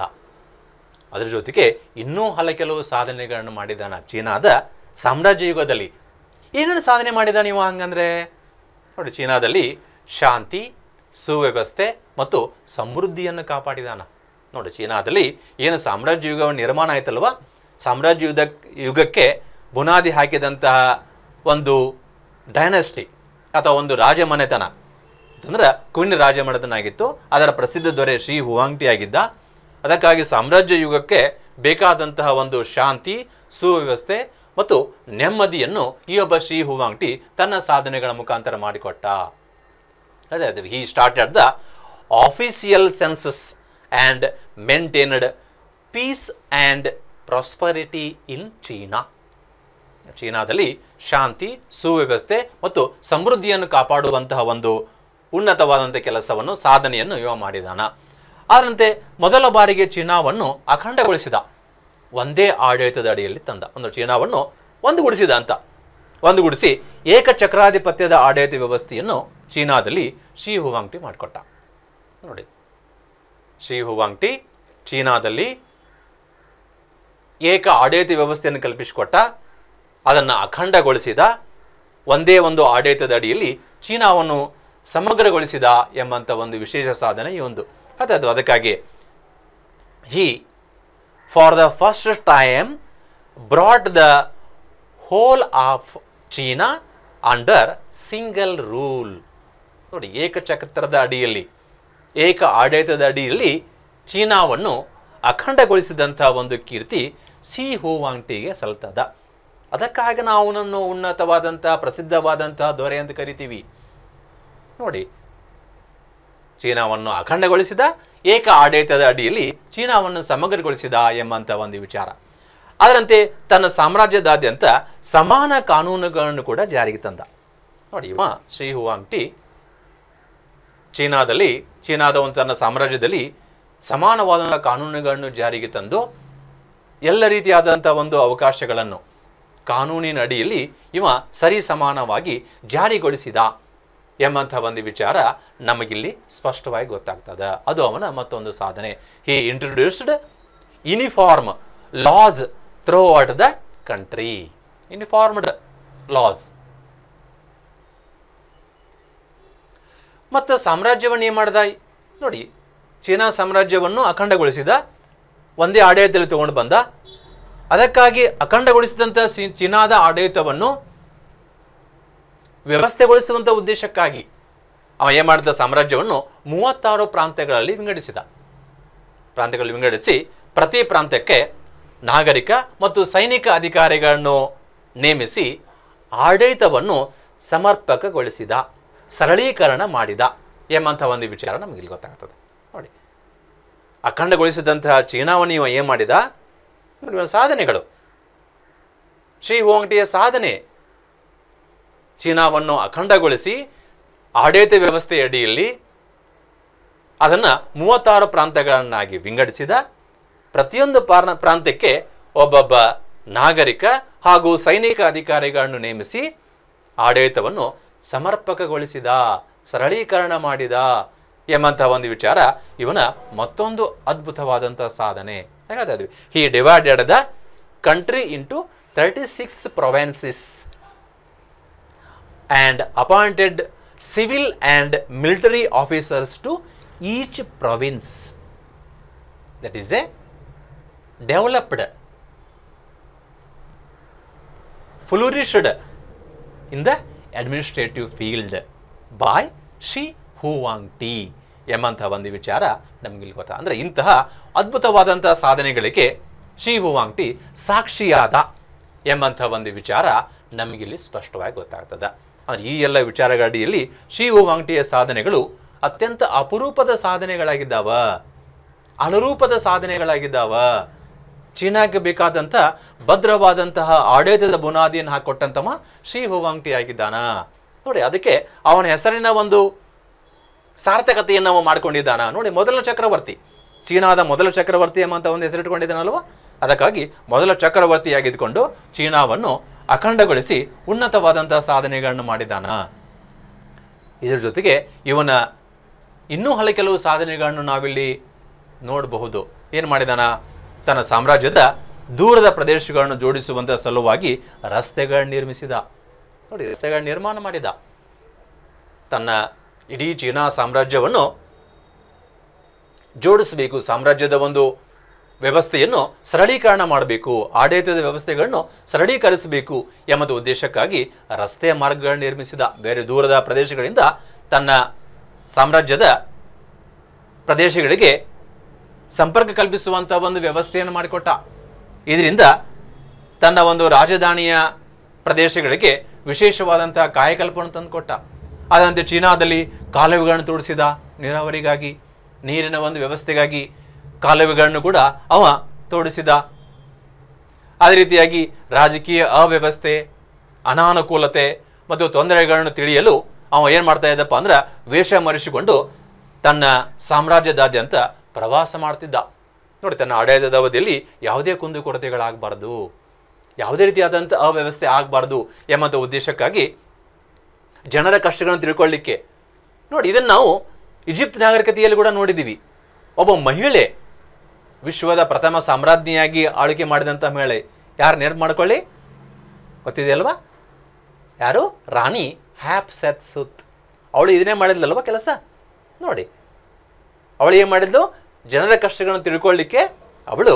ಅದರ ಜೊತೆಗೆ ಇನ್ನೂ ಕೆಲವು ಸಾಧನೆಗಳನ್ನು ಮಾಡಿದಾನ. ಚೀನಾದ ಸಾಮ್ರಾಜ್ಯ ಯುಗದಲ್ಲಿ ಏನೇನು ಸಾಧನೆ ಮಾಡಿದ ನೀವು ಹಂಗಂದ್ರೆ ನೋಡಿ, ಚೀನಾದಲ್ಲಿ ಶಾಂತಿ, ಸುವ್ಯವಸ್ಥೆ ಮತ್ತು ಸಮೃದ್ಧಿಯನ್ನು ಕಾಪಾಡಿದಾನ. ನೋಡಿ, ಚೀನಾದಲ್ಲಿ ಏನು ಸಾಮ್ರಾಜ್ಯ ಯುಗ ನಿರ್ಮಾಣ ಆಯ್ತಲ್ವ, ಸಾಮ್ರಾಜ್ಯ ಯುಗಕ್ಕೆ ಬುನಾದಿ ಹಾಕಿದಂತಹ ಒಂದು ಡೈನೆಸ್ಟಿ ಅಥವಾ ಒಂದು ರಾಜಮನೆತನ ಅಂದ್ರೆ ಕ್ವಿನ್ ರಾಜಮನೆತನ ಆಗಿತ್ತು. ಅದರ ಪ್ರಸಿದ್ಧ ದೊರೆ ಶ್ರೀ ಹುವಾಂಗ್ಟಿ ಆಗಿದ್ದ. ಅದಕ್ಕಾಗಿ ಸಾಮ್ರಾಜ್ಯ ಯುಗಕ್ಕೆ ಬೇಕಾದಂತಹ ಒಂದು ಶಾಂತಿ, ಸುವ್ಯವಸ್ಥೆ ಮತ್ತು ನೆಮ್ಮದಿಯನ್ನು ಈ ಒಬ್ಬ ಶ್ರೀ ಹುವಾಂಗ್ಟಿ ತನ್ನ ಸಾಧನೆಗಳ ಮುಖಾಂತರ ಮಾಡಿಕೊಟ್ಟ. ಅದೇ he started the official census and maintained peace and prosperity in China. ಚೀನಾದಲ್ಲಿ ಶಾಂತಿ, ಸುವ್ಯವಸ್ಥೆ ಮತ್ತು ಸಮೃದ್ಧಿಯನ್ನು ಕಾಪಾಡುವಂತಹ ಒಂದು ಉನ್ನತವಾದಂಥ ಕೆಲಸವನ್ನು, ಸಾಧನೆಯನ್ನು ಇವ ಮಾಡಿದಾನ. ಅದರಂತೆ ಮೊದಲ ಬಾರಿಗೆ ಚೀನಾವನ್ನು ಅಖಂಡಗೊಳಿಸಿದ, ಒಂದೇ ಆಡಳಿತದ ಅಡಿಯಲ್ಲಿ ತಂದ. ಒಂದು ಚೀನಾವನ್ನು ಒಂದುಗೂಡಿಸಿದ ಅಂತ, ಒಂದುಗೂಡಿಸಿ ಏಕಚಕ್ರಾಧಿಪತ್ಯದ ಆಡಳಿತ ವ್ಯವಸ್ಥೆಯನ್ನು ಚೀನಾದಲ್ಲಿ ಶ್ರೀ ಹುವಾಂಗ್ಟಿ ಮಾಡಿಕೊಟ್ಟ. ನೋಡಿ, ಶ್ರೀ ಹುವಾಂಗ್ಟಿ ಚೀನಾದಲ್ಲಿ ಏಕ ಆಡಳಿತ ವ್ಯವಸ್ಥೆಯನ್ನು ಕಲ್ಪಿಸಿಕೊಟ್ಟ, ಅದನ್ನು ಅಖಂಡಗೊಳಿಸಿದ, ಒಂದೇ ಒಂದು ಆಡಳಿತದ ಅಡಿಯಲ್ಲಿ ಚೀನಾವನ್ನು ಸಮಗ್ರಗೊಳಿಸಿದ ಎಂಬಂಥ ಒಂದು ವಿಶೇಷ ಸಾಧನೆ ಈ ಒಂದು. ಅದಕ್ಕಾಗಿ he for the first time brought the whole of China under single rule. ನೋಡಿ, ಏಕಚಕ್ರದ ಅಡಿಯಲ್ಲಿ, ಏಕ ಆಡಳಿತದ ಅಡಿಯಲ್ಲಿ ಚೀನಾವನ್ನು ಅಖಂಡಗೊಳಿಸಿದಂಥ ಒಂದು ಕೀರ್ತಿ ಶ್ರೀ ಹುವಾಂಗ್ಟಿಗೆ ಸಲ್ತದ. ಅದಕ್ಕಾಗಿ ನಾವು ಅವನನ್ನು ಉನ್ನತವಾದಂಥ ಪ್ರಸಿದ್ಧವಾದಂತಹ ದೊರೆ ಅಂತ ಕರಿತೀವಿ. ನೋಡಿ, ಚೀನಾವನ್ನು ಅಖಂಡಗೊಳಿಸಿದ, ಏಕ ಆಡಳಿತದ ಅಡಿಯಲ್ಲಿ ಚೀನಾವನ್ನು ಸಮಗ್ರಗೊಳಿಸಿದ ಎಂಬಂಥ ಒಂದು ವಿಚಾರ. ಅದರಂತೆ ತನ್ನ ಸಾಮ್ರಾಜ್ಯದಾದ್ಯಂತ ಸಮಾನ ಕಾನೂನುಗಳನ್ನು ಕೂಡ ಜಾರಿಗೆ ತಂದ. ನೋಡಿ, ಇವ ಶ್ರೀ ಹುವಾಂಗ್ಟಿ ಚೀನಾದ ಒಂದು ತನ್ನ ಸಾಮ್ರಾಜ್ಯದಲ್ಲಿ ಸಮಾನವಾದ ಕಾನೂನುಗಳನ್ನು ಜಾರಿಗೆ ತಂದು ಎಲ್ಲ ರೀತಿಯಾದಂಥ ಒಂದು ಅವಕಾಶಗಳನ್ನು ಕಾನೂನಿನ ಅಡಿಯಲ್ಲಿ ಇವ ಸರಿ ಸಮಾನವಾಗಿ ಜಾರಿಗೊಳಿಸಿದ ಎಂಬಂಥ ಒಂದು ವಿಚಾರ ನಮಗಿಲ್ಲಿ ಸ್ಪಷ್ಟವಾಗಿ ಗೊತ್ತಾಗ್ತದೆ. ಅದು ಅವನ ಮತ್ತೊಂದು ಸಾಧನೆ. He introduced uniform laws throughout the country. Uniformed laws. ಮತ್ತು ಸಾಮ್ರಾಜ್ಯವನ್ನು ಏನು ಮಾಡ್ದ ನೋಡಿ, ಚೀನಾ ಸಾಮ್ರಾಜ್ಯವನ್ನು ಅಖಂಡಗೊಳಿಸಿದ, ಒಂದೇ ಆಡಳಿತದಲ್ಲಿ ತಗೊಂಡು ಬಂದ. ಅದಕ್ಕಾಗಿ ಅಖಂಡಗೊಳಿಸಿದಂಥ ಚೀನಾದ ಆಡಳಿತವನ್ನು ವ್ಯವಸ್ಥೆಗೊಳಿಸುವಂಥ ಉದ್ದೇಶಕ್ಕಾಗಿ ಅವ ಏನು ಮಾಡಿದ, ಸಾಮ್ರಾಜ್ಯವನ್ನು 36 ಪ್ರಾಂತ್ಯಗಳಲ್ಲಿ ವಿಂಗಡಿಸಿ ಪ್ರತಿ ಪ್ರಾಂತ್ಯಕ್ಕೆ ನಾಗರಿಕ ಮತ್ತು ಸೈನಿಕ ಅಧಿಕಾರಿಗಳನ್ನು ನೇಮಿಸಿ ಆಡಳಿತವನ್ನು ಸಮರ್ಪಕಗೊಳಿಸಿದ, ಸರಳೀಕರಣ ಮಾಡಿದ ಎಂಬಂಥ ಒಂದು ವಿಚಾರ ನಮಗಿಲ್ಲಿ ಗೊತ್ತಾಗ್ತದೆ. ನೋಡಿ, ಅಖಂಡಗೊಳಿಸಿದಂತಹ ಚೀನಾವನ್ನು ಇವ ಏನು ಮಾಡಿದ, ಸಾಧನೆಗಳು, ಶ್ರೀ ಹುವಾಂಗ್ಟಿಯ ಸಾಧನೆ. ಚೀನಾವನ್ನು ಅಖಂಡಗೊಳಿಸಿ ಆಡಳಿತ ವ್ಯವಸ್ಥೆಯ ಅಡಿಯಲ್ಲಿ ಅದನ್ನು 36 ಪ್ರಾಂತ್ಯಗಳನ್ನಾಗಿ ವಿಂಗಡಿಸಿದ. ಪ್ರತಿಯೊಂದು ಪ್ರಾಂತ್ಯಕ್ಕೆ ಒಬ್ಬೊಬ್ಬ ನಾಗರಿಕ ಹಾಗೂ ಸೈನಿಕ ಅಧಿಕಾರಿಗಳನ್ನು ನೇಮಿಸಿ ಆಡಳಿತವನ್ನು ಸಮರ್ಪಕಗೊಳಿಸಿದ, ಸರಳೀಕರಣ ಮಾಡಿದ ಎಂಬಂತಹ ಒಂದು ವಿಚಾರ ಇವನ ಮತ್ತೊಂದು ಅದ್ಭುತವಾದಂಥ ಸಾಧನೆ. ಹೇಳ್ತಾ ಇದ್ವಿ, he divided the country into 36 provinces and appointed civil and military officers to each province. That is a developed, flourished in the administrative field by Shi Huangti ಎಂಬಂತಹ ಒಂದು ವಿಚಾರ ನಮಗಿಲ್ಲಿ ಗೊತ್ತಾ. ಅಂದರೆ ಇಂತಹ ಅದ್ಭುತವಾದಂತಹ ಸಾಧನೆಗಳಿಗೆ ಶ್ರೀ ಹುವಾಂಗ್ಟಿ ಸಾಕ್ಷಿಯಾದ ಎಂಬಂಥ ಒಂದು ವಿಚಾರ ನಮಗಿಲ್ಲಿ ಸ್ಪಷ್ಟವಾಗಿ ಗೊತ್ತಾಗ್ತದೆ. ಅಂದರೆ ಈ ಎಲ್ಲ ವಿಚಾರಗಳ ಅಡಿಯಲ್ಲಿ ಶ್ರೀ ಹುವಾಂಗ್ಟಿಯ ಸಾಧನೆಗಳು ಅತ್ಯಂತ ಅಪರೂಪದ ಸಾಧನೆಗಳಾಗಿದ್ದಾವ, ಅನುರೂಪದ ಸಾಧನೆಗಳಾಗಿದ್ದಾವ. ಚೀನಾಕ್ಕೆ ಬೇಕಾದಂಥ ಭದ್ರವಾದಂತಹ ಆಡಳಿತದ ಬುನಾದಿಯನ್ನು ಹಾಕಿಕೊಟ್ಟಂತವ ಶ್ರೀ ಹುವಾಂಗ್ಟಿ ಆಗಿದ್ದಾನ. ನೋಡಿ, ಅದಕ್ಕೆ ಅವನ ಹೆಸರಿನ ಒಂದು ಸಾರ್ಥಕತೆಯನ್ನು ನಾವು ಮಾಡ್ಕೊಂಡಿದ್ದಾನ. ನೋಡಿ, ಮೊದಲ ಚಕ್ರವರ್ತಿ, ಚೀನಾದ ಮೊದಲ ಚಕ್ರವರ್ತಿ ಎಂಬಂತ ಒಂದು ಹೆಸರಿಟ್ಕೊಂಡಿದ್ದಾನಲ್ವ. ಅದಕ್ಕಾಗಿ ಮೊದಲ ಚಕ್ರವರ್ತಿಯಾಗಿದ್ದುಕೊಂಡು ಚೀನಾವನ್ನು ಅಖಂಡಗೊಳಿಸಿ ಉನ್ನತವಾದಂತಹ ಸಾಧನೆಗಳನ್ನು ಮಾಡಿದ್ದಾನ. ಇದರ ಜೊತೆಗೆ ಇವನ ಇನ್ನೂ ಕೆಲವು ಸಾಧನೆಗಳನ್ನು ನಾವಿಲ್ಲಿ ನೋಡಬಹುದು. ಏನು ಮಾಡಿದಾನ, ತನ್ನ ಸಾಮ್ರಾಜ್ಯದ ದೂರದ ಪ್ರದೇಶಗಳನ್ನು ಜೋಡಿಸುವಂಥ ಸಲುವಾಗಿ ರಸ್ತೆಗಳನ್ನು ನಿರ್ಮಿಸಿದ. ನೋಡಿ, ರಸ್ತೆಗಳ ನಿರ್ಮಾಣ ಮಾಡಿದ. ತನ್ನ ಇಡೀ ಚೀನಾ ಸಾಮ್ರಾಜ್ಯವನ್ನು ಜೋಡಿಸಬೇಕು, ಸಾಮ್ರಾಜ್ಯದ ಒಂದು ವ್ಯವಸ್ಥೆಯನ್ನು ಸರಳೀಕರಣ ಮಾಡಬೇಕು, ಆಡಳಿತದ ವ್ಯವಸ್ಥೆಗಳನ್ನು ಸರಳೀಕರಿಸಬೇಕು ಎಂಬ ಉದ್ದೇಶಕ್ಕಾಗಿ ರಸ್ತೆ ಮಾರ್ಗಗಳನ್ನು ನಿರ್ಮಿಸಿದ. ಬೇರೆ ದೂರದ ಪ್ರದೇಶಗಳಿಂದ ತನ್ನ ಸಾಮ್ರಾಜ್ಯದ ಪ್ರದೇಶಗಳಿಗೆ ಸಂಪರ್ಕ ಕಲ್ಪಿಸುವಂಥ ಒಂದು ವ್ಯವಸ್ಥೆಯನ್ನು ಮಾಡಿಕೊಟ್ಟ. ಇದರಿಂದ ತನ್ನ ಒಂದು ರಾಜಧಾನಿಯ ಪ್ರದೇಶಗಳಿಗೆ ವಿಶೇಷವಾದಂತಹ ಕಾಯಕಲ್ಪವನ್ನು ತಂದುಕೊಟ್ಟ. ಅದರಂತೆ ಚೀನಾದಲ್ಲಿ ಕಾಲುವೆಗಳನ್ನು ತೋಡಿಸಿದ, ನೀರಾವರಿಗಾಗಿ, ನೀರಿನ ಒಂದು ವ್ಯವಸ್ಥೆಗಾಗಿ ಕಾಲುವೆಗಳನ್ನು ಕೂಡ ಅವ ತೋಡಿಸಿದ. ಅದೇ ರೀತಿಯಾಗಿ ರಾಜಕೀಯ ಅವ್ಯವಸ್ಥೆ, ಅನಾನುಕೂಲತೆ ಮತ್ತು ತೊಂದರೆಗಳನ್ನು ತಿಳಿಯಲು ಅವ ಏನು ಮಾಡ್ತಾ ಇದ್ದಪ್ಪ ಅಂದ್ರೆ ವೇಷ ಮರೆಸಿಕೊಂಡು ತನ್ನ ಸಾಮ್ರಾಜ್ಯದಾದ್ಯಂತ ಪ್ರವಾಸ ಮಾಡ್ತಿದ್ದ. ನೋಡಿ, ತನ್ನ ಆಡಳಿತದ ಅವಧಿಯಲ್ಲಿ ಯಾವುದೇ ಕುಂದುಕೊರತೆಗಳಾಗಬಾರ್ದು, ಯಾವುದೇ ರೀತಿಯಾದಂಥ ಅವ್ಯವಸ್ಥೆ ಆಗಬಾರ್ದು ಎಂಬಂಥ ಉದ್ದೇಶಕ್ಕಾಗಿ ಜನರ ಕಷ್ಟಗಳನ್ನು ತಿಳ್ಕೊಳ್ಳಿಕ್ಕೆ. ನೋಡಿ, ಇದನ್ನು ನಾವು ಈಜಿಪ್ಟ್ ನಾಗರಿಕತೆಯಲ್ಲಿ ಕೂಡ ನೋಡಿದ್ದೀವಿ. ಒಬ್ಬ ಮಹಿಳೆ ವಿಶ್ವದ ಪ್ರಥಮ ಸಾಮ್ರಾಜ್ಞಿಯಾಗಿ ಆಳ್ವಿಕೆ ಮಾಡಿದಂಥ ಮಹಿಳೆ ಯಾರು ನೆನಪು ಮಾಡ್ಕೊಳ್ಳಿ, ಗೊತ್ತಿದೆಯಲ್ವಾ? ಯಾರು? ರಾಣಿ ಹ್ಯಾಟ್ಷೆಪ್ಸುತ್. ಅವಳು ಇದನ್ನೇ ಮಾಡಿದ್ಲಲ್ವ ಕೆಲಸ. ನೋಡಿ, ಅವಳು ಏನು ಮಾಡಿದ್ಲು? ಜನರ ಕಷ್ಟಗಳನ್ನು ತಿಳ್ಕೊಳ್ಳಿಕ್ಕೆ ಅವಳು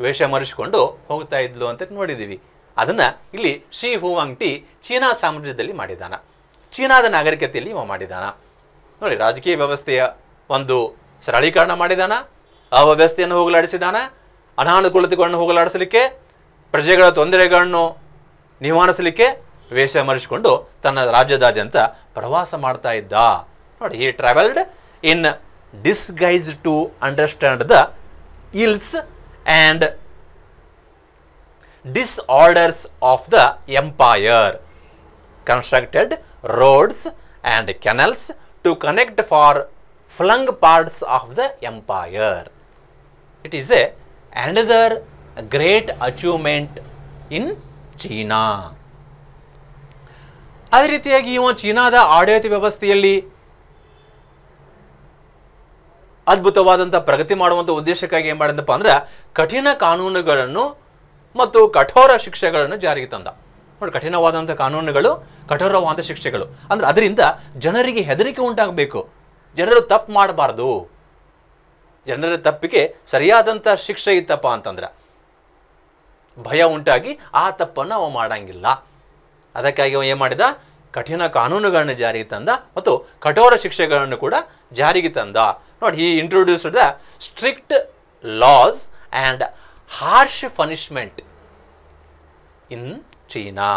ವೇಷ ಮರೆಸಿಕೊಂಡು ಹೋಗ್ತಾ ಇದ್ಲು ಅಂತ ನೋಡಿದ್ದೀವಿ. ಅದನ್ನು ಇಲ್ಲಿ ಶಿ ಹುವಾಂಗ್ಟಿ ಚೀನಾ ಸಾಮ್ರಾಜ್ಯದಲ್ಲಿ ಮಾಡಿದಾನ, ಚೀನಾದ ನಾಗರಿಕತೆಯಲ್ಲಿ ಇವ ಮಾಡಿದಾನ. ನೋಡಿ, ರಾಜಕೀಯ ವ್ಯವಸ್ಥೆಯ ಒಂದು ಸರಳೀಕರಣ ಮಾಡಿದಾನ, ಅವ್ಯವಸ್ಥೆಯನ್ನು ಹೋಗಲಾಡಿಸಿದಾನ, ಅನಾನುಕೂಲತೆಗಳನ್ನು ಹೋಗಲಾಡಿಸಲಿಕ್ಕೆ, ಪ್ರಜೆಗಳ ತೊಂದರೆಗಳನ್ನು ನಿವಾರಿಸಲಿಕ್ಕೆ ವೇಷ ಮರೆಸಿಕೊಂಡು ತನ್ನ ರಾಜ್ಯದಾದ್ಯಂತ ಪ್ರವಾಸ ಮಾಡ್ತಾ ಇದ್ದ. ನೋಡಿ, he travelled in disguise to understand the ills and disorders of the empire, constructed roads and canals to connect far flung parts of the empire. It is another great achievement in China. ಅದೇ ರೀತಿಯಾಗಿ ಇವ ಚೀನಾದ ಆಡಳಿತ ವ್ಯವಸ್ಥೆಯಲ್ಲಿ ಅದ್ಭುತವಾದಂಥ ಪ್ರಗತಿ ಮಾಡುವಂಥ ಉದ್ದೇಶಕ್ಕಾಗಿ ಏನು ಮಾಡಿದಪ್ಪ ಅಂದ್ರೆ ಕಠಿಣ ಕಾನೂನುಗಳನ್ನು ಮತ್ತು ಕಠೋರ ಶಿಕ್ಷೆಗಳನ್ನು ಜಾರಿಗೆ ತಂದ. ನೋಡಿ, ಕಠಿಣವಾದಂಥ ಕಾನೂನುಗಳು, ಕಠೋರವಾದ ಶಿಕ್ಷೆಗಳು ಅಂದ್ರೆ ಅದರಿಂದ ಜನರಿಗೆ ಹೆದರಿಕೆ ಉಂಟಾಗಬೇಕು, ಜನರು ತಪ್ಪು ಮಾಡಬಾರ್ದು. ಜನರ ತಪ್ಪಿಗೆ ಸರಿಯಾದಂಥ ಶಿಕ್ಷೆ ಇತ್ತಪ್ಪ ಅಂತಂದ್ರೆ ಭಯ ಉಂಟಾಗಿ ಆ ತಪ್ಪನ್ನು ಅವ ಮಾಡಂಗಿಲ್ಲ. ಅದಕ್ಕಾಗಿ ಅವ ಏನು ಮಾಡಿದ? ಕಠಿಣ ಕಾನೂನುಗಳನ್ನು ಜಾರಿಗೆ ತಂದ ಮತ್ತು ಕಠೋರ ಶಿಕ್ಷೆಗಳನ್ನು ಕೂಡ ಜಾರಿಗೆ ತಂದ. ನೋಡಿ, he introduced the strict laws and harsh punishment in China.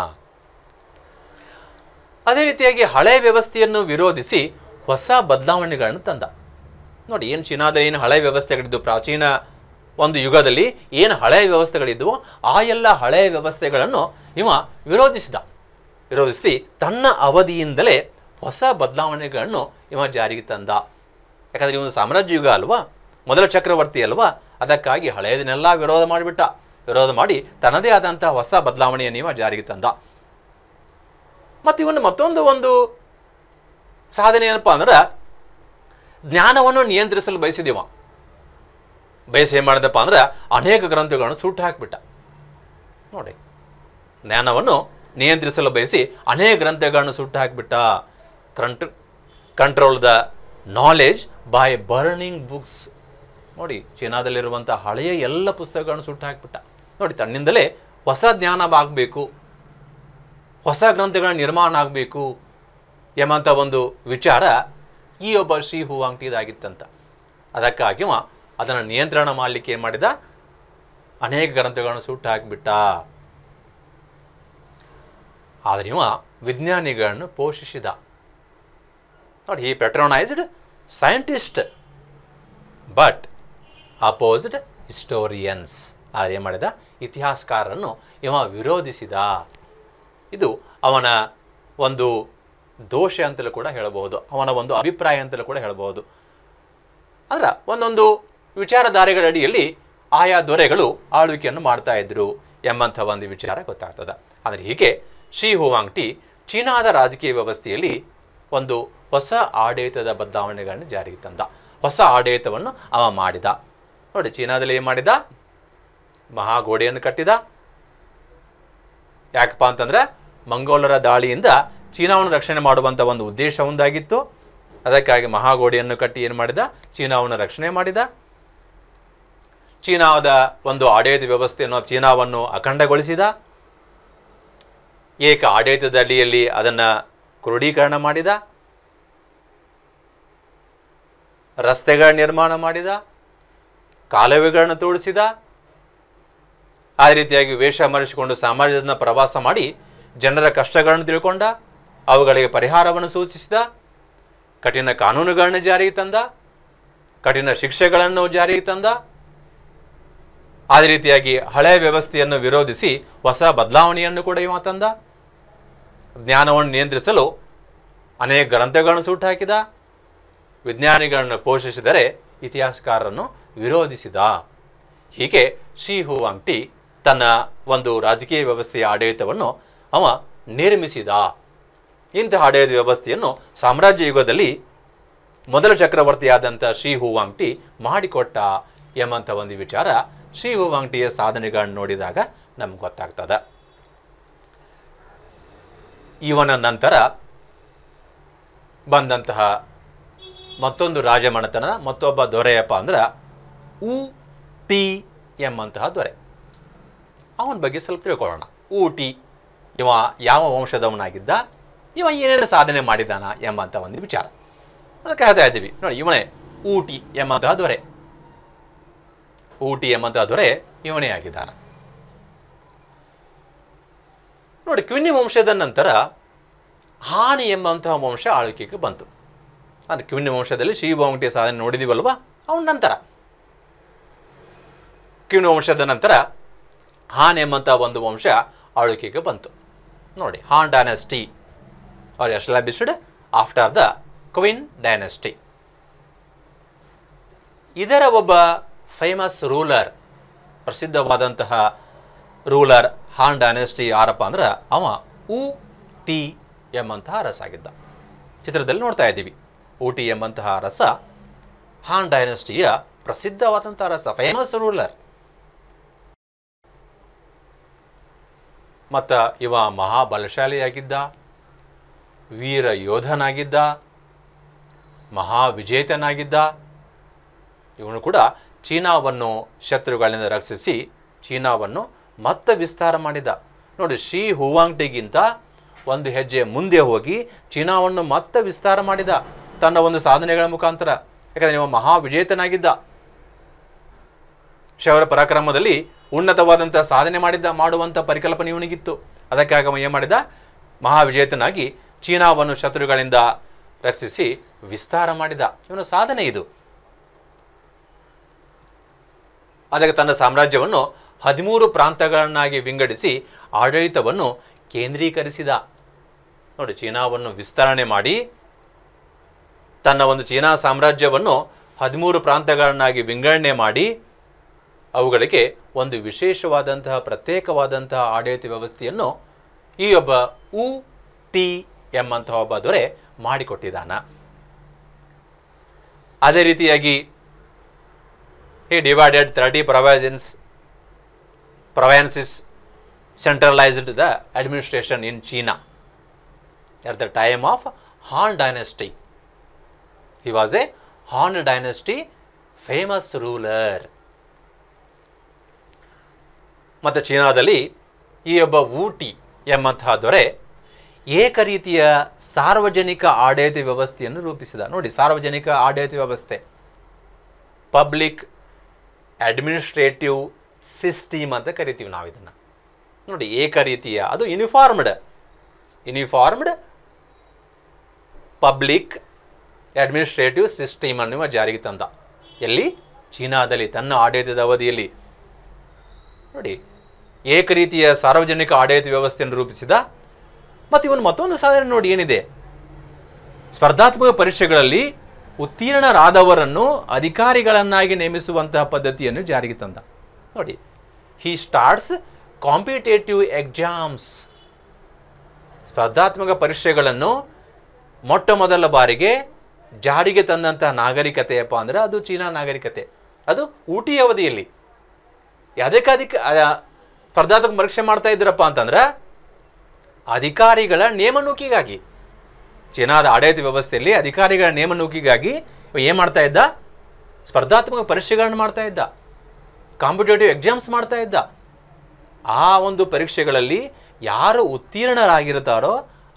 ಅದೇ ರೀತಿಯಾಗಿ ಹಳೆಯ ವ್ಯವಸ್ಥೆಯನ್ನು ವಿರೋಧಿಸಿ ಹೊಸ ಬದಲಾವಣೆಗಳನ್ನು ತಂದ. ನೋಡಿ, ಏನು ಚೀನಾದ ಏನು ಹಳೆಯ ವ್ಯವಸ್ಥೆಗಳಿದ್ದು, ಪ್ರಾಚೀನ ಒಂದು ಯುಗದಲ್ಲಿ ಏನು ಹಳೆಯ ವ್ಯವಸ್ಥೆಗಳಿದ್ದವೋ ಆ ಎಲ್ಲ ಹಳೆಯ ವ್ಯವಸ್ಥೆಗಳನ್ನು ಇವ ವಿರೋಧಿಸಿ ತನ್ನ ಅವಧಿಯಿಂದಲೇ ಹೊಸ ಬದಲಾವಣೆಗಳನ್ನು ಇವ ಜಾರಿಗೆ ತಂದ. ಯಾಕಂದರೆ ಇವನು ಸಾಮ್ರಾಜ್ಯ ಯುಗ ಅಲ್ವಾ, ಮೊದಲ ಚಕ್ರವರ್ತಿ ಅಲ್ವಾ, ಅದಕ್ಕಾಗಿ ಹಳೆಯದನ್ನೆಲ್ಲ ವಿರೋಧ ಮಾಡಿ ತನ್ನದೇ ಆದಂಥ ಹೊಸ ಬದಲಾವಣೆಯನ್ನು ಇವ ಜಾರಿಗೆ ತಂದ. ಮತ್ತು ಇವನು ಮತ್ತೊಂದು ಒಂದು ಸಾಧನೆ ಏನಪ್ಪ ಅಂದ್ರೆ ಜ್ಞಾನವನ್ನು ನಿಯಂತ್ರಿಸಲು ಬಯಸಿ ಏನು ಮಾಡಿದಪ್ಪ ಅಂದ್ರೆ ಅನೇಕ ಗ್ರಂಥಗಳನ್ನು ಸುಟ್ಟು ಹಾಕಿಬಿಟ್ಟ. ನೋಡಿ, ಜ್ಞಾನವನ್ನು ನಿಯಂತ್ರಿಸಲು ಬಯಸಿ ಅನೇಕ ಗ್ರಂಥಗಳನ್ನು ಸುಟ್ಟು ಹಾಕಿಬಿಟ್ಟ. Control the knowledge by burning books. ನೋಡಿ, ಚೀನಾದಲ್ಲಿರುವಂಥ ಹಳೆಯ ಎಲ್ಲ ಪುಸ್ತಕಗಳನ್ನು ಸುಟ್ಟು ಹಾಕಿಬಿಟ್ಟ. ನೋಡಿ, ತನ್ನಿಂದಲೇ ಹೊಸ ಜ್ಞಾನ ಆಗಬೇಕು, ಹೊಸ ಗ್ರಂಥಗಳ ನಿರ್ಮಾಣ ಆಗಬೇಕು ಎಂಬಂಥ ಒಂದು ವಿಚಾರ ಈ ಒಬ್ಬ ಶಿ ಹುವಾಂಗ್ಟಿದಾಗಿತ್ತಂತ. ಅದಕ್ಕಾಗಿ ಅದನ್ನು ನಿಯಂತ್ರಣ ಮಾಡಲಿಕ್ಕೆ ಏನು ಮಾಡಿದ? ಅನೇಕ ಗ್ರಂಥಗಳನ್ನು ಸುಟ್ಟು ಹಾಕಿಬಿಟ್ಟ. ಆದರೆ ಇವ ವಿಜ್ಞಾನಿಗಳನ್ನು ಪೋಷಿಸಿದ. ನೋಡಿ, ಹಿ ಪ್ಯಾಟ್ರೋನೈಸ್ಡ್ ಸೈಂಟಿಸ್ಟ್ ಬಟ್ ಅಪೋಸ್ಡ್ ಹಿಸ್ಟೋರಿಯನ್ಸ್. ಆದರೆ ಏನು ಮಾಡಿದ? ಇತಿಹಾಸಕಾರರನ್ನು ಇವ ವಿರೋಧಿಸಿದ. ಇದು ಅವನ ಒಂದು ದೋಷ ಅಂತಲೂ ಕೂಡ ಹೇಳಬಹುದು, ಅವನ ಒಂದು ಅಭಿಪ್ರಾಯ ಅಂತಲೂ ಕೂಡ ಹೇಳಬಹುದು. ಅಂದ್ರೆ ಒಂದೊಂದು ವಿಚಾರಧಾರೆಗಳ ಅಡಿಯಲ್ಲಿ ಆಯಾ ದೊರೆಗಳು ಆಳ್ವಿಕೆಯನ್ನು ಮಾಡ್ತಾ ಇದ್ರು ಎಂಬಂಥ ಒಂದು ವಿಚಾರ ಗೊತ್ತಾಗ್ತದೆ. ಆದರೆ ಹೀಗೆ ಶಿ ಹುವಾಂಗ್ಟಿ ಚೀನಾದ ರಾಜಕೀಯ ವ್ಯವಸ್ಥೆಯಲ್ಲಿ ಒಂದು ಹೊಸ ಆಡಳಿತದ ಬದಲಾವಣೆಗಳನ್ನು ಜಾರಿಗೆ ತಂದ, ಹೊಸ ಆಡಳಿತವನ್ನು ಅವ ಮಾಡಿದ. ನೋಡಿ, ಚೀನಾದಲ್ಲಿ ಏನು ಮಾಡಿದ? ಮಹಾಗೋಡೆಯನ್ನು ಕಟ್ಟಿದ. ಯಾಕಪ್ಪ ಅಂತಂದ್ರೆ ಮಂಗೋಲರ ದಾಳಿಯಿಂದ ಚೀನಾವನ್ನು ರಕ್ಷಣೆ ಮಾಡುವಂಥ ಒಂದು ಉದ್ದೇಶ ಒಂದಾಗಿತ್ತು. ಅದಕ್ಕಾಗಿ ಮಹಾಗೋಡೆಯನ್ನು ಕಟ್ಟಿ ಏನು ಮಾಡಿದ? ಚೀನಾವನ್ನು ರಕ್ಷಣೆ ಮಾಡಿದ. ಚೀನಾದ ಒಂದು ಆಡಳಿತ ವ್ಯವಸ್ಥೆಯನ್ನು, ಚೀನಾವನ್ನು ಅಖಂಡಗೊಳಿಸಿದ. ಏಕ ಆಡಳಿತದ ಅಡಿಯಲ್ಲಿ ಅದನ್ನು ಕ್ರೋಢೀಕರಣ ಮಾಡಿದ. ರಸ್ತೆಗಳ ನಿರ್ಮಾಣ ಮಾಡಿದ, ಕಾಲುವೆಗಳನ್ನು ತೋಡಿಸಿದ. ಆ ರೀತಿಯಾಗಿ ವೇಷ ಮರೆಸಿಕೊಂಡು ಸಮಾಜದ ಪ್ರವಾಸ ಮಾಡಿ ಜನರ ಕಷ್ಟಗಳನ್ನು ತಿಳ್ಕೊಂಡ, ಅವುಗಳಿಗೆ ಪರಿಹಾರವನ್ನು ಸೂಚಿಸಿದ, ಕಠಿಣ ಕಾನೂನುಗಳನ್ನು ಜಾರಿಗೆ ತಂದ, ಕಠಿಣ ಶಿಕ್ಷೆಗಳನ್ನು ಜಾರಿಗೆ ತಂದ. ಅದೇ ರೀತಿಯಾಗಿ ಹಳೆಯ ವ್ಯವಸ್ಥೆಯನ್ನು ವಿರೋಧಿಸಿ ಹೊಸ ಬದಲಾವಣೆಯನ್ನು ಕೂಡ ಇವ ತಂದ. ಜ್ಞಾನವನ್ನು ನಿಯಂತ್ರಿಸಲು ಅನೇಕ ಗ್ರಂಥಗಳನ್ನು ಸುಟ್ಟಾಕಿದ. ವಿಜ್ಞಾನಿಗಳನ್ನು ಪೋಷಿಸಿದರೆ ಇತಿಹಾಸಕಾರರನ್ನು ವಿರೋಧಿಸಿದ. ಹೀಗೆ ಶಿ ಹುವಾಂಗ್ಟಿ ತನ್ನ ಒಂದು ರಾಜಕೀಯ ವ್ಯವಸ್ಥೆಯ ಆಡಳಿತವನ್ನು ಅವ ನಿರ್ಮಿಸಿದ. ಇಂತಹ ಆಡಳಿತ ವ್ಯವಸ್ಥೆಯನ್ನು ಸಾಮ್ರಾಜ್ಯ ಯುಗದಲ್ಲಿ ಮೊದಲ ಚಕ್ರವರ್ತಿಯಾದಂಥ ಶಿ ಹುವಾಂಗ್ಟಿ ಮಾಡಿಕೊಟ್ಟ ಎಂಬಂಥ ಒಂದು ವಿಚಾರ ಶಿ ಹುವಾಂಗ್ಟಿಯ ಸಾಧನೆಗಳನ್ನು ನೋಡಿದಾಗ ನಮ್ಗೆ ಗೊತ್ತಾಗ್ತದೆ. ಇವನ ನಂತರ ಬಂದಂತಹ ಮತ್ತೊಂದು ರಾಜಮನೆತನ, ಮತ್ತೊಬ್ಬ ದೊರೆಯಪ್ಪ ಅಂದ್ರೆ ಊ ಟಿ ಎಂಬಂತಹ ದೊರೆ. ಅವನ ಬಗ್ಗೆ ಸ್ವಲ್ಪ ತಿಳ್ಕೊಳ್ಳೋಣ. ಊಟಿ ಇವ ಯಾವ ವಂಶದವನಾಗಿದ್ದ, ಇವ ಏನೇನು ಸಾಧನೆ ಮಾಡಿದಾನ ಎಂಬಂಥ ಒಂದು ವಿಚಾರ ಅದಕ್ಕೆ ಹೇಳ್ತಾ ಇದ್ದೀವಿ. ನೋಡಿ, ಇವನೇ ಊಟಿ ಎಂಬಂತಹ ದೊರೆ. ಊಟಿ ಎಂಬಂತಹ ದೊರೆ ಇವನೇ ಆಗಿದ್ದಾನ. ನೋಡಿ, ಕ್ವಿನ್ನಿ ವಂಶದ ನಂತರ ಹಾನಿ ಎಂಬಂತಹ ವಂಶ ಆಳ್ವಿಕೆಗೆ ಬಂತು. ಅಂದರೆ ಕ್ವಿನ್ನಿ ವಂಶದಲ್ಲಿ ಶಿ ಹುವಾಂಗ್ಟಿಯ ಸಾಧನೆ ನೋಡಿದೀವಲ್ವಾ, ಅವನ ನಂತರ ಕ್ವಿನ್ನಿ ವಂಶದ ನಂತರ ಹಾನ್ ಎಂಬಂತಹ ಒಂದು ವಂಶ ಆಳ್ವಿಕೆಗೆ ಬಂತು. ನೋಡಿ, Han dynasty are established after the Qin dynasty. ಇದರ ಒಬ್ಬ ಫೇಮಸ್ ರೂಲರ್, ಪ್ರಸಿದ್ಧವಾದಂತಹ ರೂಲರ್ ಹಾನ್ ಡೈನೆಸ್ಟಿ ಯಾರಪ್ಪ ಅಂದ್ರೆ ಅವ ಊ ಟಿ ಎಂಬಂತಹ ಅರಸ ಆಗಿದ್ದ. ಚಿತ್ರದಲ್ಲಿ ನೋಡ್ತಾ ಇದ್ದೀವಿ. ಊಟಿ ಎಂಬಂತಹ ಅರಸ ಹಾನ್ ಡೈನೆಸ್ಟಿಯ ಪ್ರಸಿದ್ಧವಾದಂತಹ ಅರಸ, ಫೇಮಸ್ ರೂಲರ್. ಮತ್ತು ಇವ ಮಹಾಬಲಶಾಲಿಯಾಗಿದ್ದ, ವೀರ ಯೋಧನಾಗಿದ್ದ, ಮಹಾವಿಜೇತನಾಗಿದ್ದ. ಇವನು ಕೂಡ ಚೀನಾವನ್ನು ಶತ್ರುಗಳಿಂದ ರಕ್ಷಿಸಿ ಚೀನಾವನ್ನು ಮತ್ತೆ ವಿಸ್ತಾರ ಮಾಡಿದ. ನೋಡಿ, ಶಿ ಹುವಾಂಗ್ಟಿಗಿಂತ ಒಂದು ಹೆಜ್ಜೆ ಮುಂದೆ ಹೋಗಿ ಚೀನಾವನ್ನು ಮತ್ತೆ ವಿಸ್ತಾರ ಮಾಡಿದ ತನ್ನ ಒಂದು ಸಾಧನೆಗಳ ಮುಖಾಂತರ. ಯಾಕಂದರೆ ಇವ ಮಹಾವಿಜೇತನಾಗಿದ್ದ, ಶೌರ್ಯ ಪರಾಕ್ರಮದಲ್ಲಿ ಉನ್ನತವಾದಂಥ ಸಾಧನೆ ಮಾಡುವಂಥ ಪರಿಕಲ್ಪನೆ ಇವನಿಗಿತ್ತು. ಅದಕ್ಕಾಗಿ ಅವ ಏನು ಮಾಡಿದ? ಮಹಾವಿಜೇತನಾಗಿ ಚೀನಾವನ್ನು ಶತ್ರುಗಳಿಂದ ರಕ್ಷಿಸಿ ವಿಸ್ತಾರ ಮಾಡಿದ. ಇವನ ಸಾಧನೆ ಇದು. ಅದಕ್ಕೆ ತನ್ನ ಸಾಮ್ರಾಜ್ಯವನ್ನು 13 ಪ್ರಾಂತಗಳನ್ನಾಗಿ ವಿಂಗಡಿಸಿ ಆಡಳಿತವನ್ನು ಕೇಂದ್ರೀಕರಿಸಿದ. ನೋಡಿ, ಚೀನಾವನ್ನು ವಿಸ್ತರಣೆ ಮಾಡಿ ತನ್ನ ಒಂದು ಚೀನಾ ಸಾಮ್ರಾಜ್ಯವನ್ನು 13 ಪ್ರಾಂತಗಳನ್ನಾಗಿ ವಿಂಗಡಣೆ ಮಾಡಿ ಅವುಗಳಿಗೆ ಒಂದು ವಿಶೇಷವಾದಂತಹ ಪ್ರತ್ಯೇಕವಾದಂತಹ ಆಡಳಿತ ವ್ಯವಸ್ಥೆಯನ್ನು ಈ ಒಬ್ಬ ಊ ಟಿ ಎಂಬಂತಹ ಒಬ್ಬ ದೊರೆ ಮಾಡಿಕೊಟ್ಟಿದ್ದಾನ. ಅದೇ ರೀತಿಯಾಗಿ he divided 30 provinces, centralized the administration in China at the time of Han dynasty. He was a Han dynasty famous ruler. ಮತ್ತು ಚೀನಾದಲ್ಲಿ ಈ ಒಬ್ಬ ಊಟಿ ಎಂಬಂತಹ ದೊರೆ ಏಕ ರೀತಿಯ ಸಾರ್ವಜನಿಕ ಆಡಳಿತ ವ್ಯವಸ್ಥೆಯನ್ನು ರೂಪಿಸಿದ. ನೋಡಿ, ಸಾರ್ವಜನಿಕ ಆಡಳಿತ ವ್ಯವಸ್ಥೆ, ಪಬ್ಲಿಕ್ ಅಡ್ಮಿನಿಸ್ಟ್ರೇಟಿವ್ ಸಿಸ್ಟಮ್ ಅಂತ ಕರಿತೀವಿ ನಾವು ಇದನ್ನು. ನೋಡಿ, ಏಕ ರೀತಿಯ, ಅದು ಯೂನಿಫಾರ್ಮ್ಡ್ ಪಬ್ಲಿಕ್ ಅಡ್ಮಿನಿಸ್ಟ್ರೇಟಿವ್ ಸಿಸ್ಟಮ್ ಅನ್ನು ಜಾರಿಗೆ ತಂದ. ಎಲ್ಲಿ? ಚೀನಾದಲ್ಲಿ ತನ್ನ ಆಡಳಿತದ ಅವಧಿಯಲ್ಲಿ. ನೋಡಿ, ಏಕ ರೀತಿಯ ಸಾರ್ವಜನಿಕ ಆಡಳಿತ ವ್ಯವಸ್ಥೆಯನ್ನು ರೂಪಿಸಿದ. ಮತ್ತು ಇವನು ಮತ್ತೊಂದು ಸಾಧನೆ ನೋಡಿ ಏನಿದೆ, ಸ್ಪರ್ಧಾತ್ಮಕ ಪರೀಕ್ಷೆಗಳಲ್ಲಿ ಉತ್ತೀರ್ಣರಾದವರನ್ನು ಅಧಿಕಾರಿಗಳನ್ನಾಗಿ ನೇಮಿಸುವಂತಹ ಪದ್ಧತಿಯನ್ನು ಜಾರಿಗೆ ತಂದ. ನೋಡಿ, ಹಿ ಸ್ಟಾರ್ಟ್ಸ್ ಕಾಂಪಿಟೇಟಿವ್ ಎಕ್ಸಾಮ್ಸ್. ಸ್ಪರ್ಧಾತ್ಮಕ ಪರೀಕ್ಷೆಗಳನ್ನು ಮೊಟ್ಟ ಮೊದಲ ಬಾರಿಗೆ ಜಾರಿಗೆ ತಂದಂತಹ ನಾಗರಿಕತೆಯಪ್ಪ ಅಂದರೆ ಅದು ಚೀನಾ ನಾಗರಿಕತೆ. ಅದು ಊಟಿ ಅವಧಿಯಲ್ಲಿ. ಯಾವುದಕ್ಕೆ ಸ್ಪರ್ಧಾತ್ಮಕ ಪರೀಕ್ಷೆ ಮಾಡ್ತಾ ಇದ್ದೀರಪ್ಪ ಅಂತಂದ್ರೆ ಅಧಿಕಾರಿಗಳ ನೇಮನುಕಿಗಾಗಿ. ಚೀನಾದ ಆಡಳಿತ ವ್ಯವಸ್ಥೆಯಲ್ಲಿ ಅಧಿಕಾರಿಗಳ ನೇಮನುಕಿಗಾಗಿ ಏನು ಮಾಡ್ತಾ ಇದ್ದ? ಸ್ಪರ್ಧಾತ್ಮಕ ಪರೀಕ್ಷೆಗಳನ್ನು ಮಾಡ್ತಾ ಇದ್ದ, ಕಾಂಪಿಟೇಟಿವ್ ಎಕ್ಸಾಮ್ಸ್ ಮಾಡ್ತಾ ಇದ್ದ. ಆ ಒಂದು ಪರೀಕ್ಷೆಗಳಲ್ಲಿ ಯಾರು ಉತ್ತೀರ್ಣರಾಗಿರ್ತಾರೋ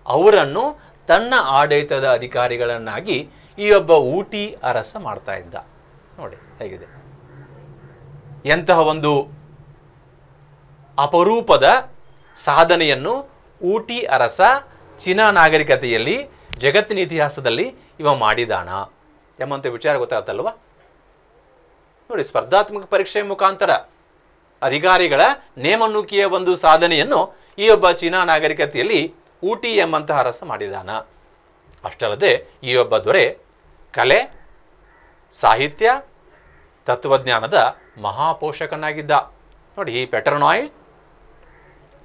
ಅವರನ್ನು ತನ್ನ ಆಡಳಿತದ ಅಧಿಕಾರಿಗಳನ್ನಾಗಿ ಈ ಒಬ್ಬ ಊಟಿ ಅರಸ ಮಾಡ್ತಾ ಇದ್ದ. ನೋಡಿ ಹೇಗಿದೆ, ಎಂತಹ ಒಂದು ಅಪರೂಪದ ಸಾಧನೆಯನ್ನು ಊಟಿ ಅರಸ ಚೀನಾ ನಾಗರಿಕತೆಯಲ್ಲಿ, ಜಗತ್ತಿನ ಇತಿಹಾಸದಲ್ಲಿ ಇವ ಮಾಡಿದಾನ ಎಂಬಂಥ ವಿಚಾರ ಗೊತ್ತಾಗತ್ತಲ್ವ. ನೋಡಿ, ಸ್ಪರ್ಧಾತ್ಮಕ ಪರೀಕ್ಷೆ ಮುಖಾಂತರ ಅಧಿಕಾರಿಗಳ ನೇಮನುಕಿಯ ಒಂದು ಸಾಧನೆಯನ್ನು ಈ ಒಬ್ಬ ಚೀನಾ ನಾಗರಿಕತೆಯಲ್ಲಿ ಊಟಿ ಎಂಬಂತಹ ಅರಸ ಮಾಡಿದಾನ. ಅಷ್ಟಲ್ಲದೆ ಈ ಒಬ್ಬ ದೊರೆ ಕಲೆ, ಸಾಹಿತ್ಯ, ತತ್ವಜ್ಞಾನದ ಮಹಾಪೋಷಕನಾಗಿದ್ದ. ನೋಡಿ, ಈ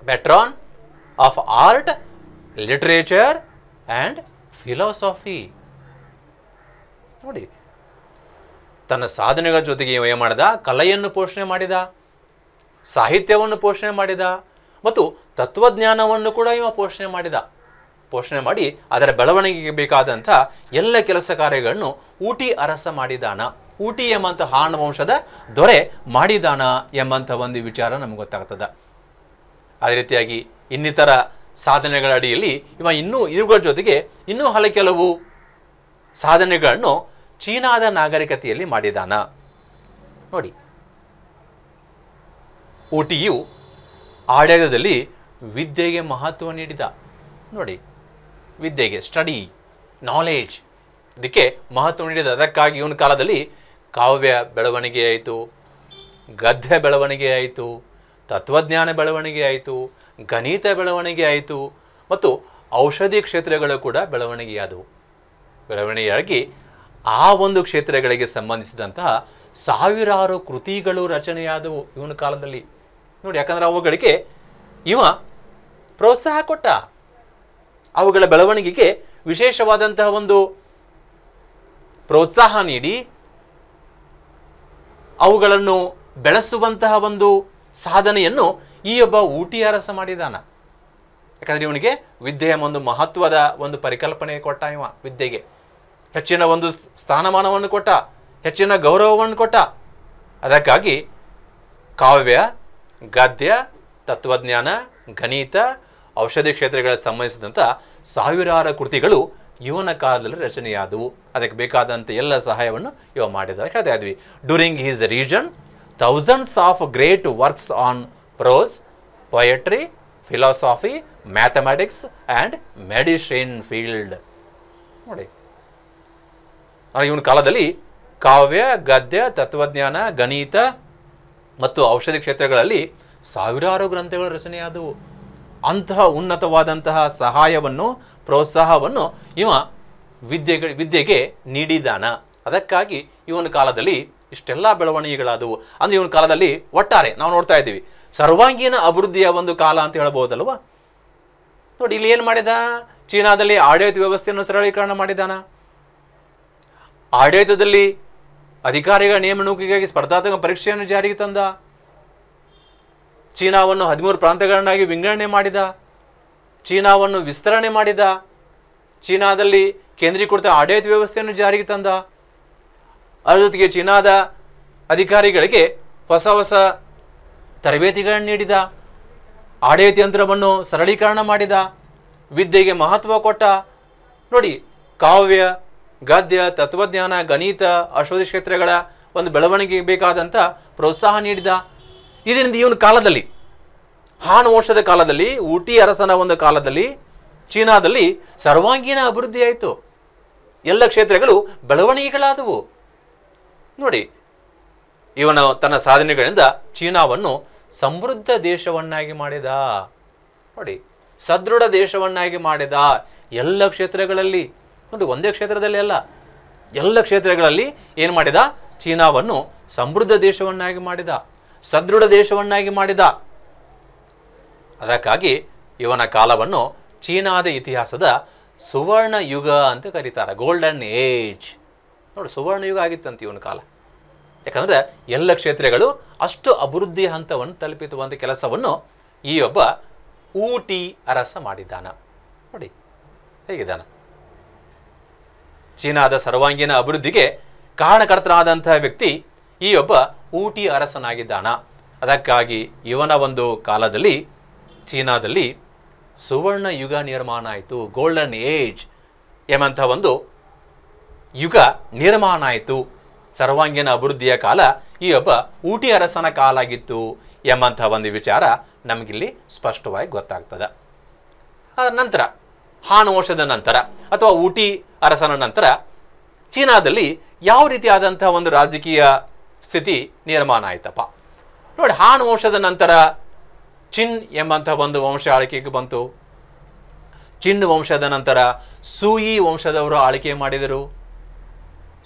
patron of art, literature and philosophy. ನೋಡಿ, ತನ್ನ ಸಾಧನೆಗಳ ಜೊತೆಗೆ ಇವ ಏನು ಮಾಡಿದ? ಕಲೆಯನ್ನು ಪೋಷಣೆ ಮಾಡಿದ, ಸಾಹಿತ್ಯವನ್ನು ಪೋಷಣೆ ಮಾಡಿದ ಮತ್ತು ತತ್ವಜ್ಞಾನವನ್ನು ಕೂಡ ಇವ ಪೋಷಣೆ ಮಾಡಿ ಅದರ ಬೆಳವಣಿಗೆಗೆ ಬೇಕಾದಂಥ ಎಲ್ಲ ಕೆಲಸ ಕಾರ್ಯಗಳನ್ನು ಊಟಿ ಅರಸ ಮಾಡಿದಾನ, ಊಟಿ ಎಂಬಂಥ ಹಾನ್ ವಂಶದ ದೊರೆ ಮಾಡಿದಾನ ಎಂಬಂಥ ಒಂದು ವಿಚಾರ ನಮ್ಗೆ ಗೊತ್ತಾಗ್ತದೆ. ಅದೇ ರೀತಿಯಾಗಿ ಇನ್ನಿತರ ಸಾಧನೆಗಳ ಅಡಿಯಲ್ಲಿ ಇವ ಇವುಗಳ ಜೊತೆಗೆ ಇನ್ನೂ ಕೆಲವು ಸಾಧನೆಗಳನ್ನು ಚೀನಾದ ನಾಗರಿಕತೆಯಲ್ಲಿ ಮಾಡಿದಾನ. ನೋಡಿ, ಊಟಿಯು ಆಡಳಿತದಲ್ಲಿ ವಿದ್ಯೆಗೆ ಮಹತ್ವ ನೀಡಿದ. ನೋಡಿ, ವಿದ್ಯೆಗೆ, ಸ್ಟಡಿ, ನಾಲೆಜ್, ಇದಕ್ಕೆ ಮಹತ್ವ ನೀಡಿದ. ಅದಕ್ಕಾಗಿ ಇವನ ಕಾಲದಲ್ಲಿ ಕಾವ್ಯ ಬೆಳವಣಿಗೆ ಆಯಿತು, ಗದ್ಯ ಬೆಳವಣಿಗೆ ಆಯಿತು, ತತ್ವಜ್ಞಾನ ಬೆಳವಣಿಗೆ ಆಯಿತು, ಗಣಿತ ಬೆಳವಣಿಗೆ ಆಯಿತು ಮತ್ತು ಔಷಧಿ ಕ್ಷೇತ್ರಗಳು ಕೂಡ ಬೆಳವಣಿಗೆಯಾಗಿ ಆ ಒಂದು ಕ್ಷೇತ್ರಗಳಿಗೆ ಸಂಬಂಧಿಸಿದಂತಹ ಸಾವಿರಾರು ಕೃತಿಗಳು ರಚನೆಯಾದವು ಇವನ ಕಾಲದಲ್ಲಿ. ನೋಡಿ, ಯಾಕಂದ್ರೆ ಅವುಗಳಿಗೆ ಇವ ಪ್ರೋತ್ಸಾಹ ಕೊಟ್ಟ, ಅವುಗಳ ಬೆಳವಣಿಗೆಗೆ ವಿಶೇಷವಾದಂತಹ ಒಂದು ಪ್ರೋತ್ಸಾಹ ನೀಡಿ ಅವುಗಳನ್ನು ಬೆಳೆಸುವಂತಹ ಒಂದು ಸಾಧನೆಯನ್ನು ಈ ಒಬ್ಬ ಊಟಿ ಅರಸ ಮಾಡಿದಾನ. ಯಾಕಂದ್ರೆ ಇವನಿಗೆ ವಿದ್ಯೆಯ ಒಂದು ಮಹತ್ವದ ಒಂದು ಪರಿಕಲ್ಪನೆ ಕೊಟ್ಟ. ಇವ ವಿದ್ಯೆಗೆ ಹೆಚ್ಚಿನ ಒಂದು ಸ್ಥಾನಮಾನವನ್ನು ಕೊಟ್ಟ, ಹೆಚ್ಚಿನ ಗೌರವವನ್ನು ಕೊಟ್ಟ. ಅದಕ್ಕಾಗಿ ಕಾವ್ಯ, ಗದ್ಯ, ತತ್ವಜ್ಞಾನ, ಗಣಿತ, ಔಷಧಿ ಕ್ಷೇತ್ರಗಳಿಗೆ ಸಂಬಂಧಿಸಿದಂಥ ಸಾವಿರಾರು ಕೃತಿಗಳು ಇವನ ಕಾಲದಲ್ಲಿ ರಚನೆಯಾದವು. ಅದಕ್ಕೆ ಬೇಕಾದಂಥ ಎಲ್ಲ ಸಹಾಯವನ್ನು ಇವ ಮಾಡಿದ ಹೇಳ್ತಾ ಇದ್ವಿ. During his region thousands of great works on prose, poetry, philosophy, mathematics and medicine field. ನೋಡಿ, ಇವನ ಕಾಲದಲ್ಲಿ ಕಾವ್ಯ, ಗದ್ಯ, ತತ್ವಜ್ಞಾನ, ಗಣಿತ ಮತ್ತು ಔಷಧಿ ಕ್ಷೇತ್ರಗಳಲ್ಲಿ ಸಾವಿರಾರು ಗ್ರಂಥಗಳು ರಚನೆಯಾದವು. ಅಂತಹ ಉನ್ನತವಾದಂತಹ ಸಹಾಯವನ್ನು, ಪ್ರೋತ್ಸಾಹವನ್ನು ಇವ ವಿದ್ಯೆಗೆ ನೀಡಿದಾನ. ಅದಕ್ಕಾಗಿ ಇವನ ಕಾಲದಲ್ಲಿ ಇಷ್ಟೆಲ್ಲ ಬೆಳವಣಿಗೆಗಳಾದವು. ಅಂದರೆ ಇವನ ಕಾಲದಲ್ಲಿ ಒಟ್ಟಾರೆ ನಾವು ನೋಡ್ತಾ ಇದ್ದೀವಿ ಸರ್ವಾಂಗೀಣ ಅಭಿವೃದ್ಧಿಯ ಒಂದು ಕಾಲ ಅಂತ ಹೇಳ್ಬೋದಲ್ವ. ನೋಡಿ, ಇಲ್ಲಿ ಏನು ಮಾಡಿದ? ಚೀನಾದಲ್ಲಿ ಆಡಳಿತ ವ್ಯವಸ್ಥೆಯನ್ನು ಸರಳೀಕರಣ ಮಾಡಿದಾನ. ಆಡಳಿತದಲ್ಲಿ ಅಧಿಕಾರಿಗಳ ನೇಮನುಕಿಗಾಗಿ ಸ್ಪರ್ಧಾತ್ಮಕ ಪರೀಕ್ಷೆಯನ್ನು ಜಾರಿಗೆ ತಂದ. ಚೀನಾವನ್ನು 13 ಪ್ರಾಂತ್ಯಗಳನ್ನಾಗಿ ವಿಂಗಡಣೆ ಮಾಡಿದ. ಚೀನಾವನ್ನು ವಿಸ್ತರಣೆ ಮಾಡಿದ. ಚೀನಾದಲ್ಲಿ ಕೇಂದ್ರೀಕೃತ ಆಡಳಿತ ವ್ಯವಸ್ಥೆಯನ್ನು ಜಾರಿಗೆ ತಂದ. ಅದರ ಜೊತೆಗೆ ಚೀನಾದ ಅಧಿಕಾರಿಗಳಿಗೆ ಹೊಸ ತರಬೇತಿಗಳನ್ನು ನೀಡಿದ. ಆಡಳಿತ ಯಂತ್ರವನ್ನು ಸರಳೀಕರಣ ಮಾಡಿದ. ವಿದ್ಯೆಗೆ ಮಹತ್ವ ಕೊಟ್ಟ. ನೋಡಿ, ಕಾವ್ಯ, ಗದ್ಯ, ತತ್ವಜ್ಞಾನ, ಗಣಿತ, ಔಷಧಿ ಕ್ಷೇತ್ರಗಳ ಒಂದು ಬೆಳವಣಿಗೆಗೆ ಬೇಕಾದಂಥ ಪ್ರೋತ್ಸಾಹ ನೀಡಿದ. ಇದರಿಂದ ಇವನ ಕಾಲದಲ್ಲಿ, ಹಾನ್ ವಂಶದ ಕಾಲದಲ್ಲಿ, ಊಟಿ ಅರಸನ ಒಂದು ಕಾಲದಲ್ಲಿ ಚೀನಾದಲ್ಲಿ ಸರ್ವಾಂಗೀಣ ಅಭಿವೃದ್ಧಿ ಆಯಿತು. ಎಲ್ಲ ಕ್ಷೇತ್ರಗಳು ಬೆಳವಣಿಗೆಗಳಾದವು. ನೋಡಿ, ಇವನು ತನ್ನ ಸಾಧನೆಗಳಿಂದ ಚೀನಾವನ್ನು ಸಮೃದ್ಧ ದೇಶವನ್ನಾಗಿ ಮಾಡಿದ. ನೋಡಿ, ಸದೃಢ ದೇಶವನ್ನಾಗಿ ಮಾಡಿದ. ಎಲ್ಲ ಕ್ಷೇತ್ರಗಳಲ್ಲಿ, ನೋಡಿ, ಒಂದೇ ಕ್ಷೇತ್ರದಲ್ಲಿ ಅಲ್ಲ, ಎಲ್ಲ ಕ್ಷೇತ್ರಗಳಲ್ಲಿ ಏನು ಮಾಡಿದ? ಚೀನಾವನ್ನು ಸಮೃದ್ಧ ದೇಶವನ್ನಾಗಿ ಮಾಡಿದ, ಸದೃಢ ದೇಶವನ್ನಾಗಿ ಮಾಡಿದ. ಅದಕ್ಕಾಗಿ ಇವನ ಕಾಲವನ್ನು ಚೀನಾದ ಇತಿಹಾಸದ ಸುವರ್ಣ ಯುಗ ಅಂತ ಕರೀತಾರೆ, ಗೋಲ್ಡನ್ ಏಜ್. ನೋಡಿ, ಸುವರ್ಣ ಯುಗ ಆಗಿತ್ತಂತ ಇವನ ಕಾಲ. ಯಾಕಂದರೆ ಎಲ್ಲ ಕ್ಷೇತ್ರಗಳು ಅಷ್ಟು ಅಭಿವೃದ್ಧಿ ಹಂತವನ್ನು ತಲುಪಿಸುವಂಥ ಕೆಲಸವನ್ನು ಈ ಒಬ್ಬ ಊಟಿ ಅರಸ ಮಾಡಿದ್ದಾನ. ನೋಡಿ ಹೇಗಿದ್ದಾನ. ಚೀನಾದ ಸರ್ವಾಂಗೀಣ ಅಭಿವೃದ್ಧಿಗೆ ಕಾರಣಕರ್ತನಾದಂತಹ ವ್ಯಕ್ತಿ ಈ ಒಬ್ಬ ಊಟಿ ಅರಸನಾಗಿದ್ದಾನ. ಅದಕ್ಕಾಗಿ ಇವನ ಒಂದು ಕಾಲದಲ್ಲಿ ಚೀನಾದಲ್ಲಿ ಸುವರ್ಣ ಯುಗ ನಿರ್ಮಾಣ ಆಯಿತು. ಗೋಲ್ಡನ್ ಏಜ್ ಎಂಬಂಥ ಒಂದು ಯುಗ ನಿರ್ಮಾಣ ಆಯಿತು. ಸರ್ವಾಂಗೀಣ ಅಭಿವೃದ್ಧಿಯ ಕಾಲ ಈ ಒಬ್ಬ ಊಟಿ ಅರಸನ ಕಾಲ ಆಗಿತ್ತು ಎಂಬಂಥ ಒಂದು ವಿಚಾರ ನಮಗಿಲ್ಲಿ ಸ್ಪಷ್ಟವಾಗಿ ಗೊತ್ತಾಗ್ತದೆ. ಅದರ ನಂತರ ಹಾನ್ ವಂಶದ ನಂತರ ಅಥವಾ ಊಟಿ ಅರಸನ ನಂತರ ಚೀನಾದಲ್ಲಿ ಯಾವ ರೀತಿಯಾದಂಥ ಒಂದು ರಾಜಕೀಯ ಸ್ಥಿತಿ ನಿರ್ಮಾಣ ಆಯ್ತಪ್ಪ ನೋಡಿ. ಹಾನ್ ವಂಶದ ನಂತರ ಚಿನ್ ಎಂಬಂಥ ಒಂದು ವಂಶ ಆಳ್ಕೆಗೆ ಬಂತು. ಚಿನ್ ವಂಶದ ನಂತರ ಸೂಯಿ ವಂಶದವರು ಆಳ್ಕೆ ಮಾಡಿದರು.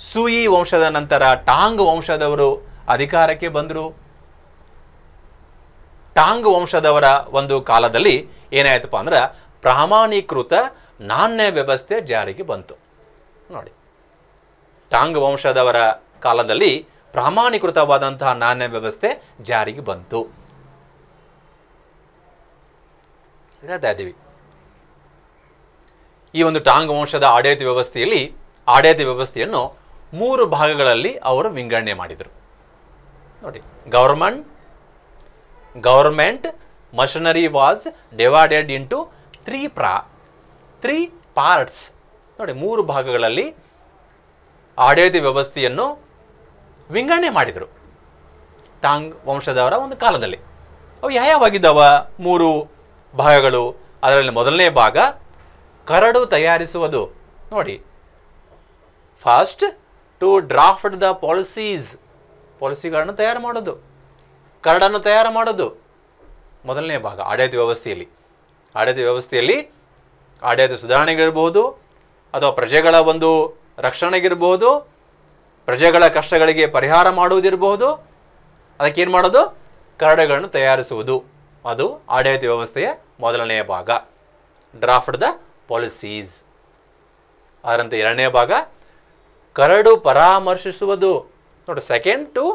ಸೂಯಿ ವಂಶದ ನಂತರ ಟಾಂಗ್ ವಂಶದವರು ಅಧಿಕಾರಕ್ಕೆ ಬಂದರು. ಟಾಂಗ್ ವಂಶದವರ ಒಂದು ಕಾಲದಲ್ಲಿ ಏನಾಯ್ತಪ್ಪ ಅಂದ್ರೆ ಪ್ರಾಮಾಣೀಕೃತ ನಾಣ್ಯ ವ್ಯವಸ್ಥೆ ಜಾರಿಗೆ ಬಂತು. ನೋಡಿ, ಟಾಂಗ್ ವಂಶದವರ ಕಾಲದಲ್ಲಿ ಪ್ರಾಮಾಣೀಕೃತವಾದಂತಹ ನಾಣ್ಯ ವ್ಯವಸ್ಥೆ ಜಾರಿಗೆ ಬಂತು. ಹೇಳ್ತಾ ಇದ್ದೀವಿ. ಈ ಒಂದು ಟಾಂಗ್ ವಂಶದ ಆಡಳಿತ ವ್ಯವಸ್ಥೆಯನ್ನು 3 ಭಾಗಗಳಲ್ಲಿ ಅವರು ವಿಂಗಡಣೆ ಮಾಡಿದರು. ನೋಡಿ, government machinery was divided into 3 parts. ನೋಡಿ, 3 ಭಾಗಗಳಲ್ಲಿ ಆಡಳಿತ ವ್ಯವಸ್ಥೆಯನ್ನು ವಿಂಗಡಣೆ ಮಾಡಿದರು ಟಾಂಗ್ ವಂಶದವರ ಒಂದು ಕಾಲದಲ್ಲಿ. ಅವು ಯಾವಾಗಿದ್ದಾವ 3 ಭಾಗಗಳು? ಅದರಲ್ಲಿ ಮೊದಲನೇ ಭಾಗ ಕರಡು ತಯಾರಿಸುವುದು. ನೋಡಿ, ಫಸ್ಟ್ ಟು ಡ್ರಾಫ್ಟ್ ದ ಪಾಲಿಸಿಗಳನ್ನು ತಯಾರು ಮಾಡೋದು, ಕರಡನ್ನು ತಯಾರು ಮಾಡೋದು ಮೊದಲನೇ ಭಾಗ ಆಡಳಿತ ವ್ಯವಸ್ಥೆಯಲ್ಲಿ. ಆಡಳಿತ ಸುಧಾರಣೆಗಿರ್ಬೋದು ಅಥವಾ ಪ್ರಜೆಗಳ ಒಂದು ರಕ್ಷಣೆಗಿರ್ಬೋದು, ಪ್ರಜೆಗಳ ಕಷ್ಟಗಳಿಗೆ ಪರಿಹಾರ ಮಾಡುವುದಿರಬಹುದು. ಅದಕ್ಕೇನು ಮಾಡೋದು? ಕರಡುಗಳನ್ನು ತಯಾರಿಸುವುದು. ಅದು ಆಡಳಿತ ವ್ಯವಸ್ಥೆಯ ಮೊದಲನೆಯ ಭಾಗ, ಡ್ರಾಫ್ಟ್ ದ ಪಾಲಿಸೀಸ್. ಅದರಂತೆ ಎರಡನೇ ಭಾಗ ಕರಡು ಪರಾಮರ್ಶಿಸುವುದು. ನೋಡಿ, second to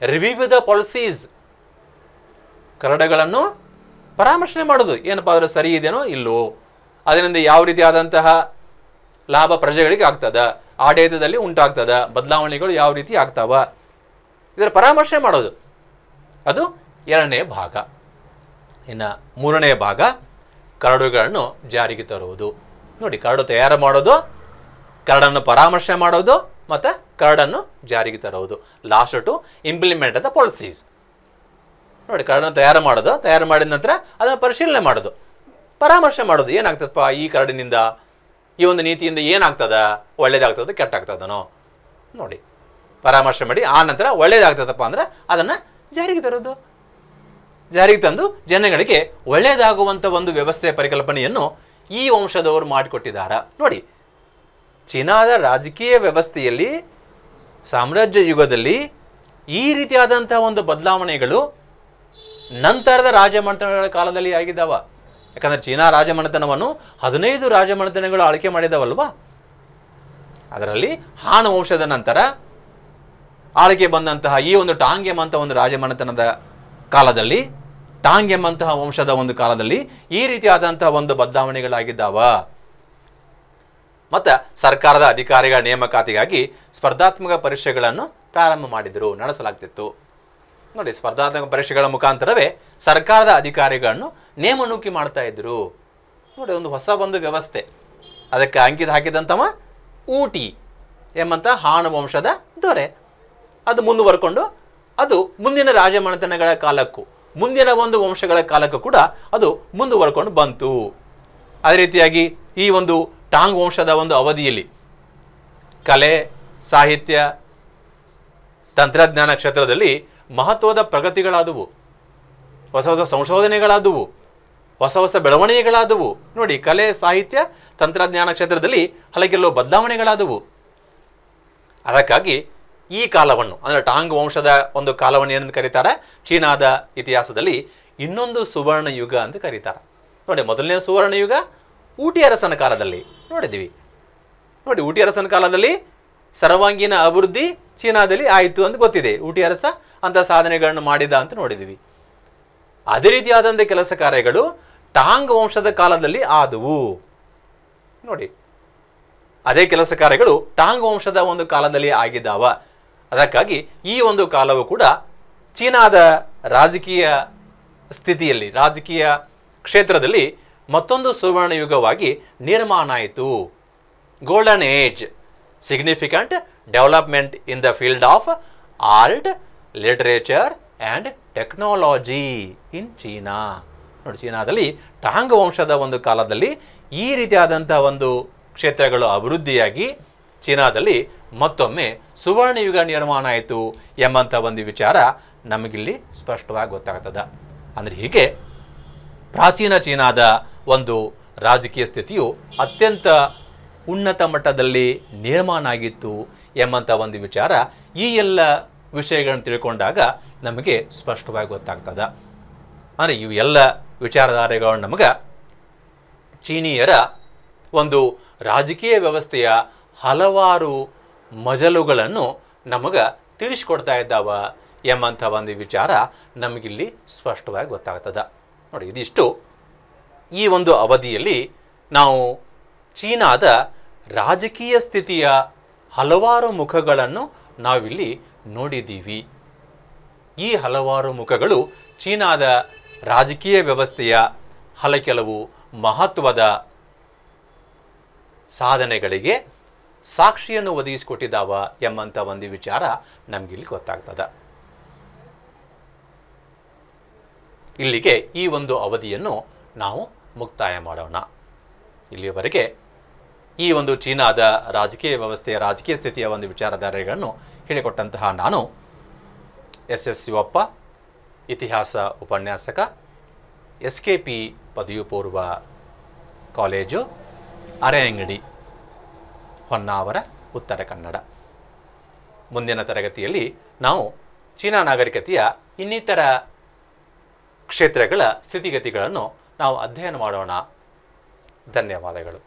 review the policies. ಕರಡುಗಳನ್ನು ಪರಾಮರ್ಶನೆ ಮಾಡೋದು, ಏನಪ್ಪ ಅದರ ಸರಿ ಇದೆಯೋ ಇಲ್ಲೋ, ಅದರಿಂದ ಯಾವ ರೀತಿಯಾದಂತಹ ಲಾಭ ಪ್ರಜೆಗಳಿಗೆ ಆಗ್ತದ, ಆಡಳಿತದಲ್ಲಿ ಉಂಟಾಗ್ತದ, ಬದಲಾವಣೆಗಳು ಯಾವ ರೀತಿ ಆಗ್ತಾವ, ಇದರ ಪರಾಮರ್ಶೆ ಮಾಡೋದು. ಅದು ಎರಡನೇ ಭಾಗ. ಇನ್ನು ಮೂರನೇ ಭಾಗ ಕರಡುಗಳನ್ನು ಜಾರಿಗೆ ತರುವುದು. ನೋಡಿ, ಕರಡು ತಯಾರು ಮಾಡೋದು, ಕರಡನ್ನು ಪರಾಮರ್ಶೆ ಮಾಡೋದು ಮತ್ತು ಕರಡನ್ನು ಜಾರಿಗೆ ತರುವುದು. Last to implement the policies. ನೋಡಿ, ಕರಡನ್ನು ತಯಾರು ಮಾಡಿದ ನಂತರ ಅದನ್ನು ಪರಿಶೀಲನೆ ಮಾಡೋದು, ಪರಾಮರ್ಶೆ ಮಾಡೋದು. ಏನಾಗ್ತದಪ್ಪ ಈ ಕರಡಿನಿಂದ, ಈ ಒಂದು ನೀತಿಯಿಂದ ಏನಾಗ್ತದ, ಒಳ್ಳೇದಾಗ್ತದ ಕೆಟ್ಟಾಗ್ತದನೋ ನೋಡಿ ಪರಾಮರ್ಶೆ ಮಾಡಿ ಆ ನಂತರ ಒಳ್ಳೇದಾಗ್ತದಪ್ಪ ಅಂದರೆ ಅದನ್ನು ಜಾರಿಗೆ ತರೋದು. ಜಾರಿಗೆ ತಂದು ಜನಗಳಿಗೆ ಒಳ್ಳೆಯದಾಗುವಂಥ ಒಂದು ವ್ಯವಸ್ಥೆಯ ಪರಿಕಲ್ಪನೆಯನ್ನು ಈ ವಂಶದವರು ಮಾಡಿಕೊಟ್ಟಿದ್ದಾರೆ. ನೋಡಿ, ಚೀನಾದ ರಾಜಕೀಯ ವ್ಯವಸ್ಥೆಯಲ್ಲಿ ಸಾಮ್ರಾಜ್ಯ ಯುಗದಲ್ಲಿ ಈ ರೀತಿಯಾದಂಥ ಒಂದು ಬದಲಾವಣೆಗಳು ನಂತರದ ರಾಜಮನೆತನಗಳ ಕಾಲದಲ್ಲಿ ಆಗಿದ್ದಾವ. ಯಾಕಂದರೆ ಚೀನಾ ರಾಜಮನೆತನವನ್ನು 15 ರಾಜಮನೆತನಗಳು ಆಳ್ಕೆ ಮಾಡಿದಾವಲ್ವಾ. ಅದರಲ್ಲಿ ಹಾನ್ ವಂಶದ ನಂತರ ಆಳ್ಕೆ ಬಂದಂತಹ ಈ ಒಂದು ಟಾಂಗ್ ಎಂಬಂತಹ ಒಂದು ರಾಜಮನೆತನದ ಕಾಲದಲ್ಲಿ, ಟಾಂಗ್ ಎಂಬಂತಹ ವಂಶದ ಒಂದು ಕಾಲದಲ್ಲಿ ಈ ರೀತಿಯಾದಂತಹ ಒಂದು ಬದಲಾವಣೆಗಳಾಗಿದ್ದಾವ. ಮತ್ತು ಸರ್ಕಾರದ ಅಧಿಕಾರಿಗಳ ನೇಮಕಾತಿಗಾಗಿ ಸ್ಪರ್ಧಾತ್ಮಕ ಪರೀಕ್ಷೆಗಳನ್ನು ಪ್ರಾರಂಭ ಮಾಡಿದರು, ನಡೆಸಲಾಗ್ತಿತ್ತು. ನೋಡಿ, ಸ್ಪರ್ಧಾತ್ಮಕ ಪರೀಕ್ಷೆಗಳ ಮುಖಾಂತರವೇ ಸರ್ಕಾರದ ಅಧಿಕಾರಿಗಳನ್ನು ನೇಮನೂಕಿ ಮಾಡ್ತಾ ಇದ್ರು. ನೋಡಿ, ಒಂದು ಹೊಸ ಒಂದು ವ್ಯವಸ್ಥೆ. ಅದಕ್ಕೆ ಅಂಕಿತ ಹಾಕಿದಂಥವ ಊಟಿ ಎಂಬಂಥ ಹಾನ್ ವಂಶದ ದೊರೆ. ಅದು ಮುಂದುವರ್ಕೊಂಡು ಅದು ಮುಂದಿನ ರಾಜಮನೆತನಗಳ ಕಾಲಕ್ಕೂ, ಮುಂದಿನ ಒಂದು ವಂಶಗಳ ಕಾಲಕ್ಕೂ ಕೂಡ ಅದು ಮುಂದುವರ್ಕೊಂಡು ಬಂತು. ಅದೇ ರೀತಿಯಾಗಿ ಈ ಒಂದು ಟಾಂಗ್ ವಂಶದ ಒಂದು ಅವಧಿಯಲ್ಲಿ ಕಲೆ, ಸಾಹಿತ್ಯ, ತಂತ್ರಜ್ಞಾನ ಕ್ಷೇತ್ರದಲ್ಲಿ ಮಹತ್ವದ ಪ್ರಗತಿಗಳಾದವು, ಹೊಸ ಹೊಸ ಸಂಶೋಧನೆಗಳಾದವು, ಹೊಸ ಬೆಳವಣಿಗೆಗಳಾದವು. ನೋಡಿ, ಕಲೆ, ಸಾಹಿತ್ಯ, ತಂತ್ರಜ್ಞಾನ ಕ್ಷೇತ್ರದಲ್ಲಿ ಹಲಗೆಲ್ಲೋ ಬದಲಾವಣೆಗಳಾದವು. ಅದಕ್ಕಾಗಿ ಈ ಕಾಲವನ್ನು ಅಂದರೆ ಟಾಂಗ್ ವಂಶದ ಒಂದು ಕಾಲವನ್ನು ಏನಂತ ಕರೀತಾರೆ, ಚೀನಾದ ಇತಿಹಾಸದಲ್ಲಿ ಇನ್ನೊಂದು ಸುವರ್ಣ ಯುಗ ಅಂತ ಕರೀತಾರೆ. ನೋಡಿ, ಮೊದಲನೇ ಸುವರ್ಣ ಯುಗ ಊಟಿ ಅರಸನ ಕಾಲದಲ್ಲಿ ನೋಡಿದ್ದೀವಿ. ನೋಡಿ, ಊಟಿ ಅರಸನ ಕಾಲದಲ್ಲಿ ಸರ್ವಾಂಗೀಣ ಅಭಿವೃದ್ಧಿ ಚೀನಾದಲ್ಲಿ ಆಯಿತು ಅಂತ ಗೊತ್ತಿದೆ. ಊಟಿ ಅರಸ ಅಂತ ಸಾಧನೆಗಳನ್ನು ಮಾಡಿದ ಅಂತ ನೋಡಿದ್ವಿ. ಅದೇ ರೀತಿಯಾದಂಥ ಕೆಲಸ ಕಾರ್ಯಗಳು ಟಾಂಗ್ ವಂಶದ ಕಾಲದಲ್ಲಿ ಆದವು. ನೋಡಿ, ಅದೇ ಕೆಲಸ ಕಾರ್ಯಗಳು ಟಾಂಗ್ ವಂಶದ ಒಂದು ಕಾಲದಲ್ಲಿ ಆಗಿದ್ದಾವ. ಅದಕ್ಕಾಗಿ ಈ ಒಂದು ಕಾಲವು ಕೂಡ ಚೀನಾದ ರಾಜಕೀಯ ಸ್ಥಿತಿಯಲ್ಲಿ, ರಾಜಕೀಯ ಕ್ಷೇತ್ರದಲ್ಲಿ ಮತ್ತೊಂದು ಸುವರ್ಣ ಯುಗವಾಗಿ ನಿರ್ಮಾಣ ಆಯಿತು. Golden age, significant development in the field of art, literature and technology in China. ನೋಡಿ, ಚೀನಾದಲ್ಲಿ ಟಾಂಗ್ ವಂಶದ ಒಂದು ಕಾಲದಲ್ಲಿ ಈ ರೀತಿಯಾದಂಥ ಒಂದು ಕ್ಷೇತ್ರಗಳು ಅಭಿವೃದ್ಧಿಯಾಗಿ ಚೀನಾದಲ್ಲಿ ಮತ್ತೊಮ್ಮೆ ಸುವರ್ಣ ಯುಗ ನಿರ್ಮಾಣ ಆಯಿತು ಎಂಬಂಥ ಒಂದು ವಿಚಾರ ನಮಗಿಲ್ಲಿ ಸ್ಪಷ್ಟವಾಗಿ ಗೊತ್ತಾಗ್ತದೆ. ಅಂದರೆ ಹೀಗೆ ಪ್ರಾಚೀನ ಚೀನಾದ ಒಂದು ರಾಜಕೀಯ ಸ್ಥಿತಿಯು ಅತ್ಯಂತ ಉನ್ನತ ಮಟ್ಟದಲ್ಲಿ ನಿರ್ಮಾಣ ಆಗಿತ್ತು ಎಂಬಂಥ ಒಂದು ವಿಚಾರ ಈ ಎಲ್ಲ ವಿಷಯಗಳನ್ನು ತಿಳ್ಕೊಂಡಾಗ ನಮಗೆ ಸ್ಪಷ್ಟವಾಗಿ ಗೊತ್ತಾಗ್ತದೆ. ಅಂದರೆ ಇವು ಎಲ್ಲ ವಿಚಾರಧಾರೆಗಳು ನಮಗೆ ಚೀನೀಯರ ಒಂದು ರಾಜಕೀಯ ವ್ಯವಸ್ಥೆಯ ಹಲವಾರು ಮಜಲುಗಳನ್ನು ನಮಗೆ ತಿಳಿಸ್ಕೊಡ್ತಾ ಇದ್ದಾವ ಎಂಬಂಥ ಒಂದು ವಿಚಾರ ನಮಗಿಲ್ಲಿ ಸ್ಪಷ್ಟವಾಗಿ ಗೊತ್ತಾಗ್ತದೆ. ನೋಡಿ, ಇದಿಷ್ಟು ಈ ಒಂದು ಅವಧಿಯಲ್ಲಿ ನಾವು ಚೀನಾದ ರಾಜಕೀಯ ಸ್ಥಿತಿಯ ಹಲವಾರು ಮುಖಗಳನ್ನು ನಾವಿಲ್ಲಿ ನೋಡಿದ್ದೀವಿ. ಈ ಹಲವಾರು ಮುಖಗಳು ಚೀನಾದ ರಾಜಕೀಯ ವ್ಯವಸ್ಥೆಯ ಕೆಲವು ಮಹತ್ವದ ಸಾಧನೆಗಳಿಗೆ ಸಾಕ್ಷಿಯನ್ನು ಒದಗಿಸಿಕೊಟ್ಟಿದ್ದಾವ ಎಂಬಂಥ ಒಂದು ವಿಚಾರ ನಮಗಿಲ್ಲಿ ಗೊತ್ತಾಗ್ತದೆ. ಇಲ್ಲಿಗೆ ಈ ಒಂದು ಅವಧಿಯನ್ನು ನಾವು ಮುಕ್ತಾಯ ಮಾಡೋಣ. ಇಲ್ಲಿಯವರೆಗೆ ಈ ಒಂದು ಚೀನಾದ ರಾಜಕೀಯ ವ್ಯವಸ್ಥೆಯ, ರಾಜಕೀಯ ಸ್ಥಿತಿಯ ಒಂದು ವಿಚಾರಧಾರೆಗಳನ್ನು ಹೇಳಿಕೊಟ್ಟಂತಹ ನಾನು ಎಸ್ ಶಿವಪ್ಪ, ಇತಿಹಾಸ ಉಪನ್ಯಾಸಕ, SKP ಪದವಿ ಪೂರ್ವ ಕಾಲೇಜು, ಅರೆಅಂಗಡಿ, ಹೊನ್ನಾವರ, ಉತ್ತರ ಕನ್ನಡ. ಮುಂದಿನ ತರಗತಿಯಲ್ಲಿ ನಾವು ಚೀನಾ ನಾಗರಿಕತೆಯ ಇನ್ನಿತರ ಕ್ಷೇತ್ರಗಳ ಸ್ಥಿತಿಗತಿಗಳನ್ನು ನಾವು ಅಧ್ಯಯನ ಮಾಡೋಣ. ಧನ್ಯವಾದಗಳು.